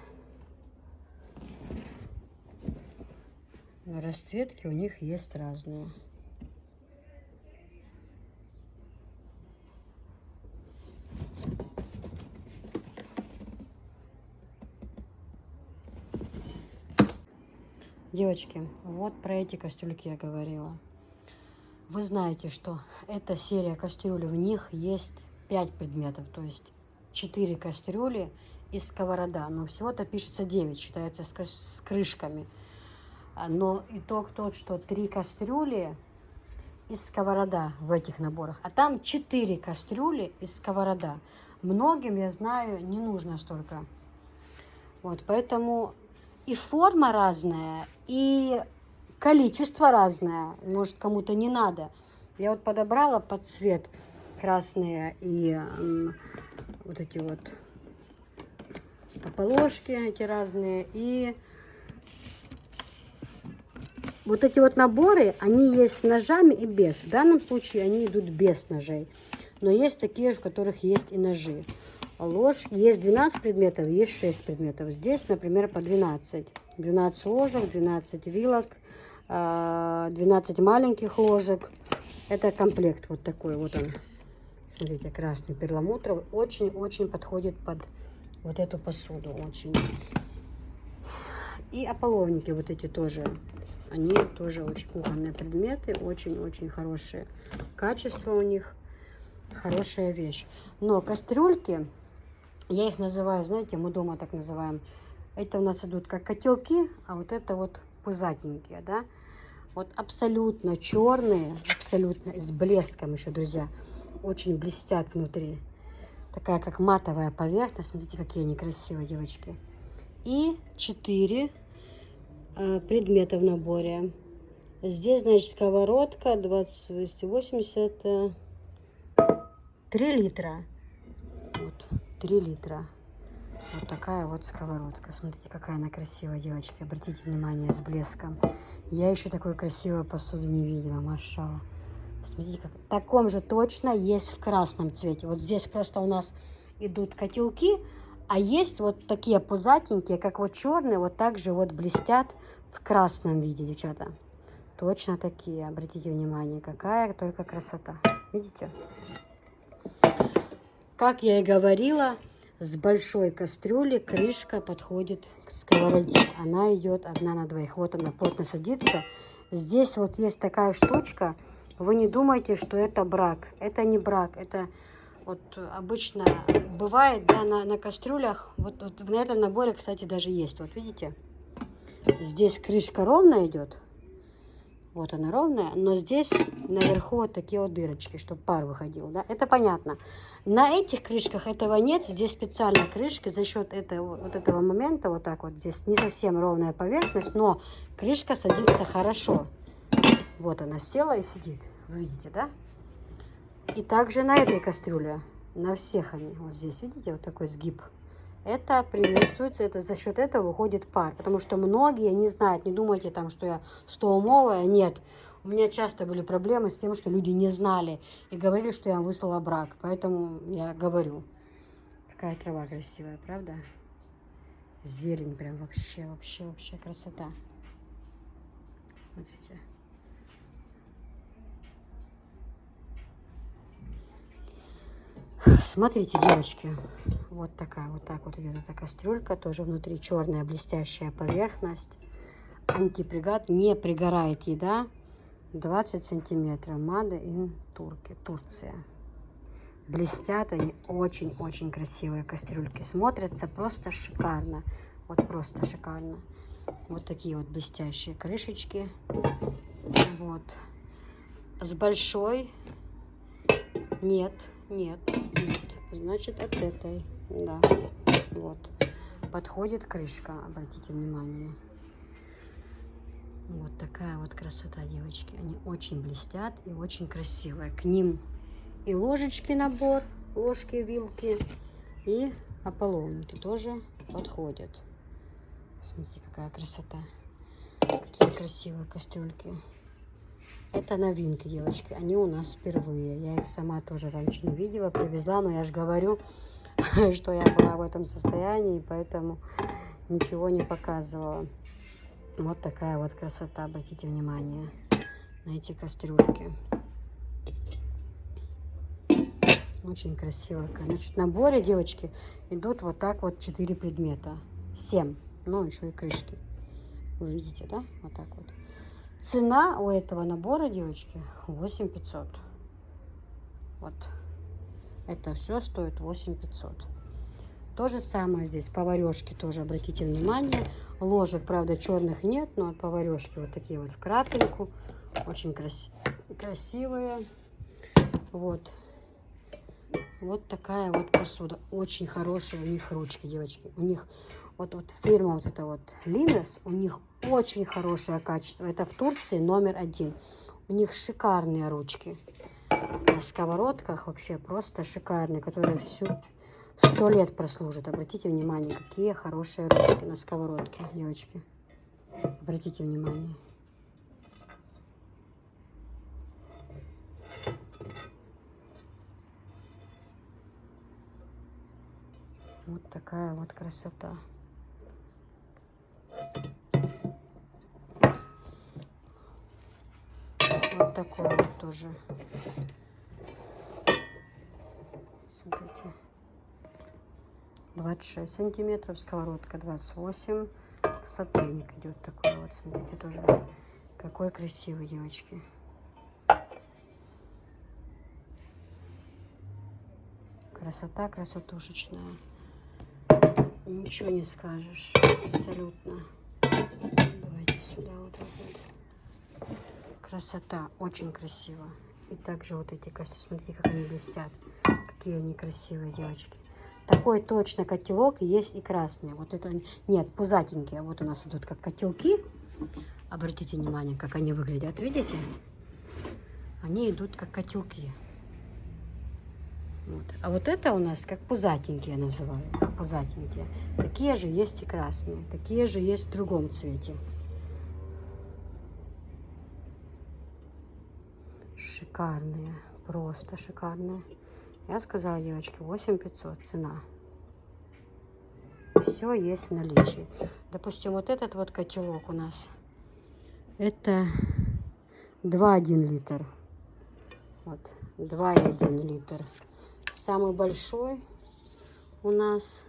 Но расцветки у них есть разные. Девочки, вот про эти кастрюльки я говорила. Вы знаете, что эта серия кастрюли, в них есть 5 предметов, то есть 4 кастрюли и сковорода. Но всего-то пишется 9, считается с крышками. Но итог тот, что 3 кастрюли и сковорода в этих наборах. А там 4 кастрюли и сковорода. Многим, я знаю, не нужно столько. Вот, поэтому и форма разная, и количество разное. Может, кому-то не надо. Я вот подобрала под цвет красные и вот эти вот поположки эти разные. И вот эти вот наборы, они есть с ножами и без. В данном случае они идут без ножей. Но есть такие, в которых есть и ножи. Ложь. Есть 12 предметов, есть 6 предметов. Здесь, например, по 12. 12 ложек, 12 вилок, 12 маленьких ложек. Это комплект вот такой вот он. Смотрите, красный перламутровый. Очень-очень подходит под вот эту посуду. Очень. И ополовники вот эти тоже. Они тоже очень кухонные предметы. Очень-очень хорошие. Качество у них. Хорошая вещь. Но кастрюльки, я их называю, знаете, мы дома так называем. Это у нас идут как котелки, а вот это вот пузатенькие, да. Вот абсолютно черные, абсолютно с блеском еще, друзья. Очень блестят внутри. Такая как матовая поверхность. Смотрите, какие они красивые, девочки. И 4 предмета в наборе. Здесь, значит, сковородка 20-80, 3 литра. Вот, 3 литра. Вот такая вот сковородка. Смотрите, какая она красивая, девочки. Обратите внимание, с блеском. Я еще такой красивой посуды не видела, машалла. Смотрите, как. В таком же точно есть в красном цвете. Вот здесь просто у нас идут котелки, а есть вот такие пузатенькие, как вот черные, вот так же вот блестят в красном виде, девчата. Точно такие. Обратите внимание, какая только красота. Видите? Как я и говорила, с большой кастрюли крышка подходит к сковороде. Она идет 1 на 2. Вот она плотно садится. Здесь вот есть такая штучка. Вы не думайте, что это брак. Это не брак. Это вот обычно бывает, да, на кастрюлях. Вот на этом наборе, кстати, даже есть. Вот видите? Здесь крышка ровно идет. Вот она ровная, но здесь наверху вот такие вот дырочки, чтобы пар выходил, да, это понятно. На этих крышках этого нет, здесь специальная крышка, за счет этого, вот этого момента, вот так вот, здесь не совсем ровная поверхность, но крышка садится хорошо. Вот она села и сидит, вы видите, да? И также на этой кастрюле, на всех они, вот здесь, видите, вот такой сгиб. Это приветствуется, это за счет этого выходит пар. Потому что многие не знают, не думайте там, что я 100-умовая. Нет, у меня часто были проблемы с тем, что люди не знали и говорили, что я выслала брак. Поэтому я говорю. Какая трава красивая, правда? Зелень прям вообще красота. Смотрите. Смотрите, девочки, вот такая, вот так вот идет эта кастрюлька, тоже внутри черная блестящая поверхность, антипригад, не пригорает еда, 20 сантиметров, Made in Турция. Блестят они, очень-очень красивые кастрюльки, смотрятся просто шикарно, вот просто шикарно. Вот такие вот блестящие крышечки, вот, с большой, нет, значит от этой, да, вот, подходит крышка, обратите внимание. Вот такая вот красота, девочки, они очень блестят и очень красивые. К ним и ложечки набор, ложки, вилки, и ополовники тоже подходят. Смотрите, какая красота, какие красивые кастрюльки. Это новинки, девочки, они у нас впервые. Я их сама тоже раньше не видела, привезла, но я же говорю, что я была в этом состоянии, поэтому ничего не показывала. Вот такая вот красота, обратите внимание на эти кастрюльки. Очень красиво. Значит, в наборе, девочки, идут вот так вот 4 предмета. 7, ну еще и крышки. Вы видите, да? Вот так вот. Цена у этого набора, девочки, 8500. Вот. Это все стоит 8500. То же самое здесь. Поварешки тоже, обратите внимание. Ложек, правда, черных нет, но поварешки вот такие вот в крапинку. Очень красивые. Вот. Вот такая вот посуда. Очень хорошие у них ручки, девочки. У них вот фирма вот эта вот Limes, у них очень хорошее качество. Это в Турции номер 1. У них шикарные ручки. На сковородках вообще просто шикарные, которые всю 100 лет прослужат. Обратите внимание, какие хорошие ручки на сковородке, девочки. Обратите внимание. Вот такая вот красота. Вот такой вот тоже. Смотрите. 26 сантиметров, сковородка 28. Сотейник идет такой вот. Смотрите, тоже какой красивый, девочки. Красота красотушечная. Ничего не скажешь. Абсолютно. Давайте сюда вот так вот. Красота. Очень красиво. И также вот эти костюмы. Смотрите, как они блестят. Какие они красивые, девочки. Такой точно котелок есть и красный. Вот это нет, пузатенькие. Вот у нас идут как котелки. Обратите внимание, как они выглядят. Видите? Они идут как котелки. Вот. А вот это у нас как пузатенькие называют. Пузатенькие. Такие же есть и красные. Такие же есть в другом цвете. Шикарные. Просто шикарные. Я сказала, девочки, 8500 цена. Все есть в наличии. Допустим, вот этот вот котелок у нас. Это 2,1 литр. Вот, 2,1 литр. Самый большой у нас.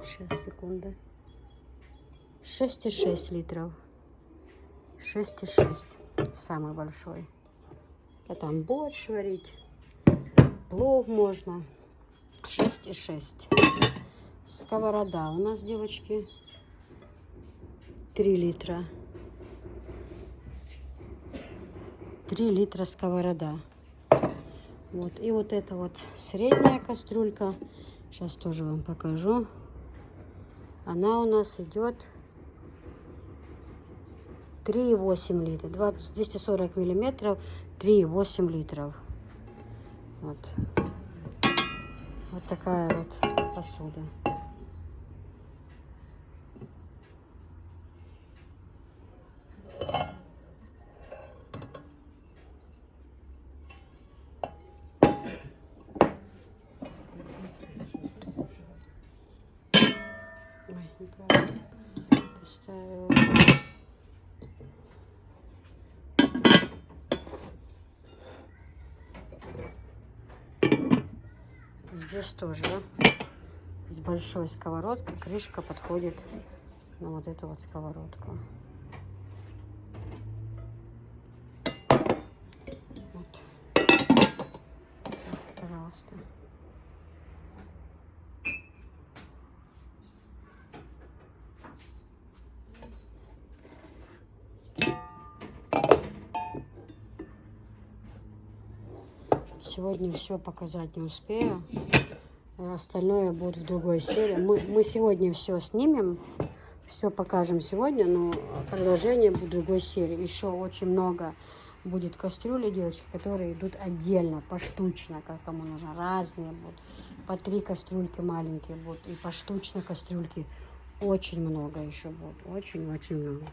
Сейчас, секунда. 6,6 литров. 6,6. Самый большой. А там борщ варить. Плов можно. 6,6. Сковорода у нас, девочки, 3 литра. 3 литра сковорода. Вот. И вот эта вот средняя кастрюлька. Сейчас тоже вам покажу. Она у нас идет 3,8 литра. 240 миллиметров. 3,8 литров. Вот. Вот такая вот посуда. Ой, неправильно поставила. Здесь тоже, да? С большой сковородки крышка подходит на вот эту вот сковородку. Вот. Всё, пожалуйста. Сегодня все показать не успею. Остальное будет в другой серии. Мы сегодня все снимем, все покажем сегодня, но продолжение будет в другой серии. Еще очень много будет кастрюли, девочки, которые идут отдельно, поштучно, как кому нужно. Разные будут. По 3 кастрюльки маленькие будут. И поштучно кастрюльки очень много еще будет. Очень-очень много.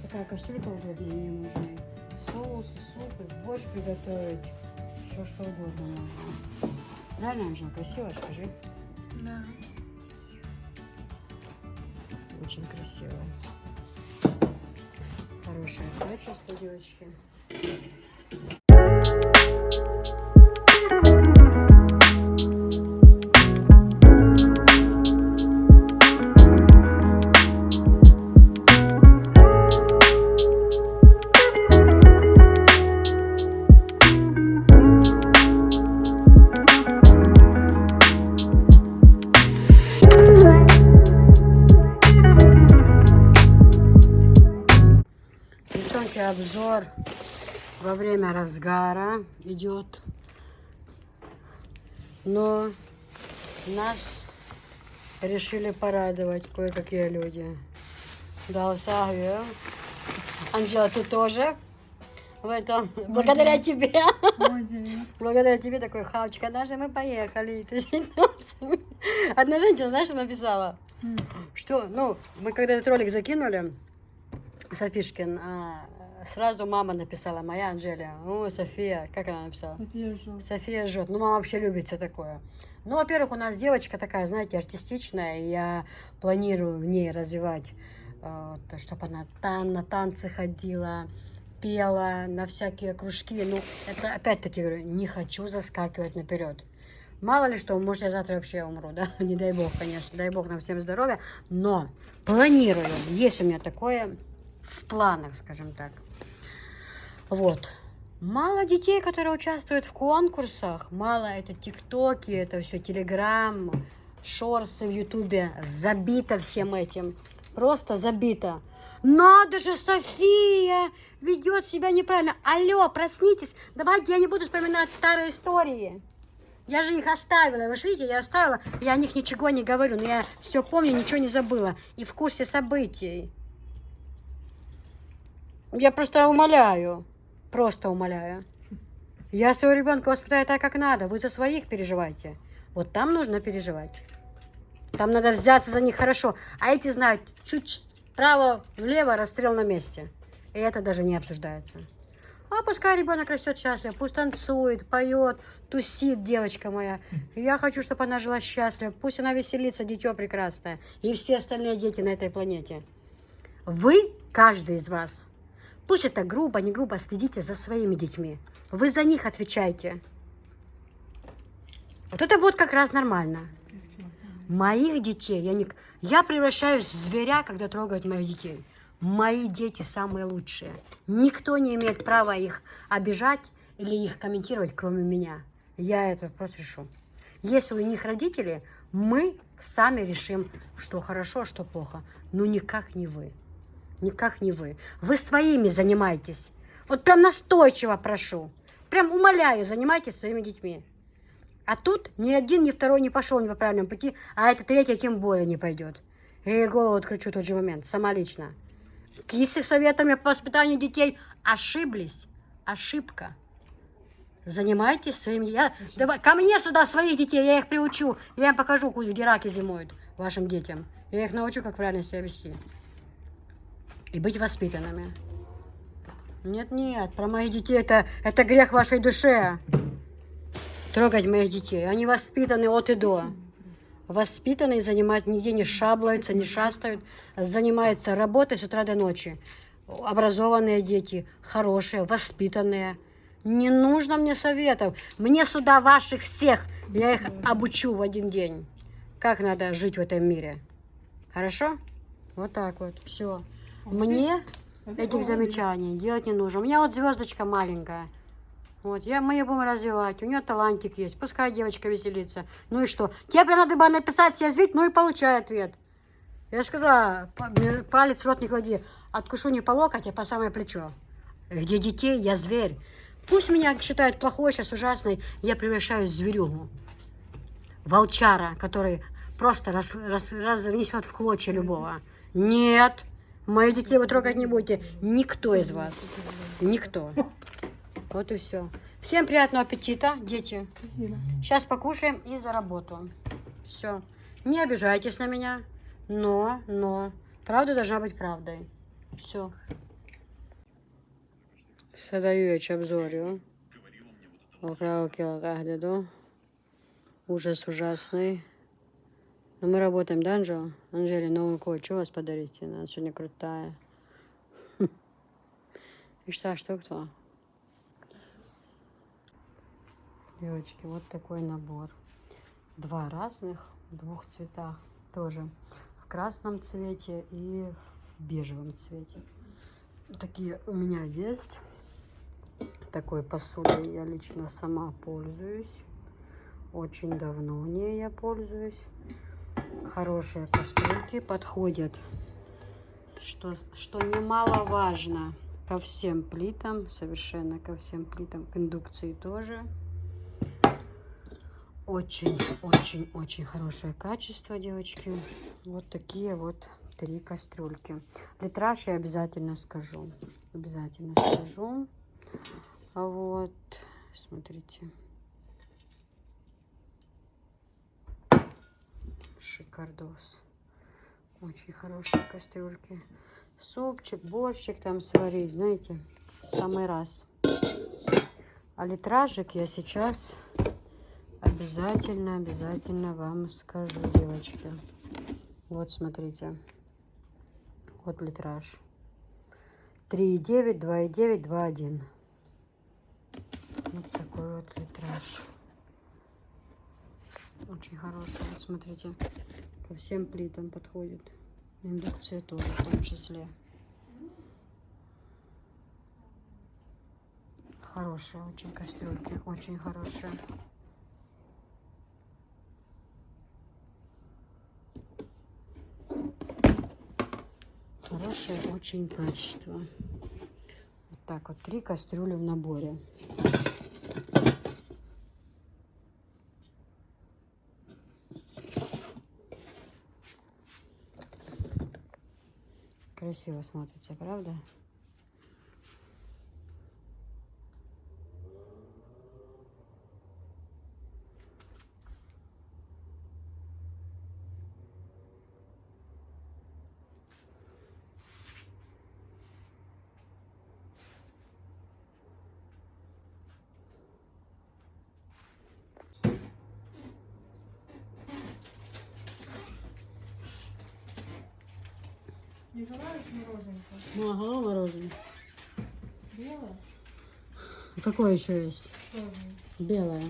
Такая кастрюлька удобная, мне нужны соусы, супы, борщ приготовить, все что угодно можно. Правильно, Анжела, красиво, скажи?
Да.
Очень красивая. Хорошее качество, девочки. Девчонки, обзор во время разгара идет, но нас решили порадовать кое-какие люди. Да, Савия. Анжела, ты тоже в этом? Благодаря тебе. Благодаря тебе такой хавчик. Однажды мы поехали. Одна женщина, знаешь, что написала? Что, ну, мы когда этот ролик закинули, Софишкин, сразу мама написала, моя Анжелия, о, София, как она написала?
София жжет.
София жжет. Ну, мама вообще любит все такое. Ну, во-первых, у нас девочка такая, знаете, артистичная, и я планирую в ней развивать, чтобы она на танцы ходила, пела на всякие кружки. Ну, это опять-таки говорю, не хочу заскакивать наперед. Мало ли что, может, я завтра вообще умру, да? Не дай бог, конечно. Дай бог нам всем здоровья. Но планирую. Есть у меня такое в планах, скажем так. Вот. Мало детей, которые участвуют в конкурсах. Мало это тиктоки, это все телеграм, шорсы в ютубе. Забито всем этим. Просто забито. Надо же, София ведет себя неправильно. Алло, проснитесь. Давайте я не буду вспоминать старые истории. Я же их оставила. Вы же видите, я оставила. Я о них ничего не говорю. Но я все помню, ничего не забыла. И в курсе событий. Я просто умоляю. Просто умоляю. Я своего ребенка воспитаю так, как надо. Вы за своих переживайте. Вот там нужно переживать. Там надо взяться за них хорошо. А эти знают, чуть вправо-влево, расстрел на месте. И это даже не обсуждается. А пускай ребенок растет счастлив, пусть танцует, поет, тусит, девочка моя. Я хочу, чтобы она жила счастлива. Пусть она веселится, дитё прекрасное. И все остальные дети на этой планете. Вы, каждый из вас, пусть это грубо, не грубо, следите за своими детьми. Вы за них отвечаете. Вот это будет как раз нормально. Моих детей, я превращаюсь в зверя, когда трогают моих детей. Мои дети самые лучшие. Никто не имеет права их обижать или их комментировать, кроме меня. Я этот вопрос решу. Если у них родители, мы сами решим, что хорошо, что плохо. Но никак не вы. Никак не вы. Вы своими занимаетесь. Вот прям настойчиво прошу. Прям умоляю, занимайтесь своими детьми. А тут ни один, ни второй не пошел не по правильному пути, а этот третий тем более не пойдет. Я ей голову откручу в тот же момент, сама лично. Если советами по воспитанию детей ошиблись, ошибка. Занимайтесь своими детьми. Давай, ко мне сюда своих детей, я их приучу. Я им покажу, где раки зимуют вашим детям. Я их научу, как правильно себя вести. И быть воспитанными. Нет, про моих детей это грех вашей душе. Трогать моих детей. Они воспитаны от и до. Воспитанные занимаются, нигде не шаблаются, не шастают. Занимаются работой с утра до ночи. Образованные дети, хорошие, воспитанные. Не нужно мне советов. Мне сюда ваших всех. Я их обучу в один день. Как надо жить в этом мире. Хорошо? Вот так вот. Все. Мне этих замечаний делать не нужно. У меня вот звездочка маленькая. Вот, мы ее будем развивать. У нее талантик есть. Пускай девочка веселится. Ну и что? Тебе прям надо было написать, съязвить, ну и получай ответ. Я же сказала, палец в рот не клади. Откушу не по локоть, а по самое плечо. Где детей, я зверь. Пусть меня считают плохой, сейчас ужасной. Я превращаюсь в зверюгу. Волчара, который просто разнесет в клочья любого. Нет. Моих детей вы трогать не будете. Никто из вас. Никто. Вот и все. Всем приятного аппетита, дети.
Спасибо.
Сейчас покушаем и за работу. Все. Не обижайтесь на меня. Но. Правда должна быть правдой. Все. Содаючи обзорю. Около килограмма. Ужас ужасный. Но мы работаем, да, Анжела? Анжеле новый кот. Что у вас подарить? Она сегодня крутая. И что кто? Девочки, вот такой набор. 2 разных, в 2 цветах. Тоже в красном цвете и в бежевом цвете. Такие у меня есть. Такой посудой я лично сама пользуюсь. Очень давно в ней я пользуюсь. Хорошие кастрюльки подходят, что немаловажно, ко всем плитам, совершенно ко всем плитам, к индукции тоже. Очень хорошее качество, девочки. Вот такие вот 3 кастрюльки. Литраж я обязательно скажу. Вот, смотрите. Шикардос. Очень хорошие кастрюльки. Супчик, борщик там сварить, знаете, в самый раз. А литражик я сейчас обязательно вам скажу, девочки. Вот смотрите. Вот литраж. 3,9, 2,9, 2,1. Вот такой вот литраж. Очень хороший. Вот смотрите, по всем плитам подходит. Индукция тоже в том числе. Хорошие очень кастрюльки, очень хорошие. Хорошее очень качество. Вот так вот 3 кастрюли в наборе. Красиво смотрится, правда?
Не желаешь мороженка?
Ну, ага, мороженое.
Белое?
А какое еще есть?
Черное.
Белое.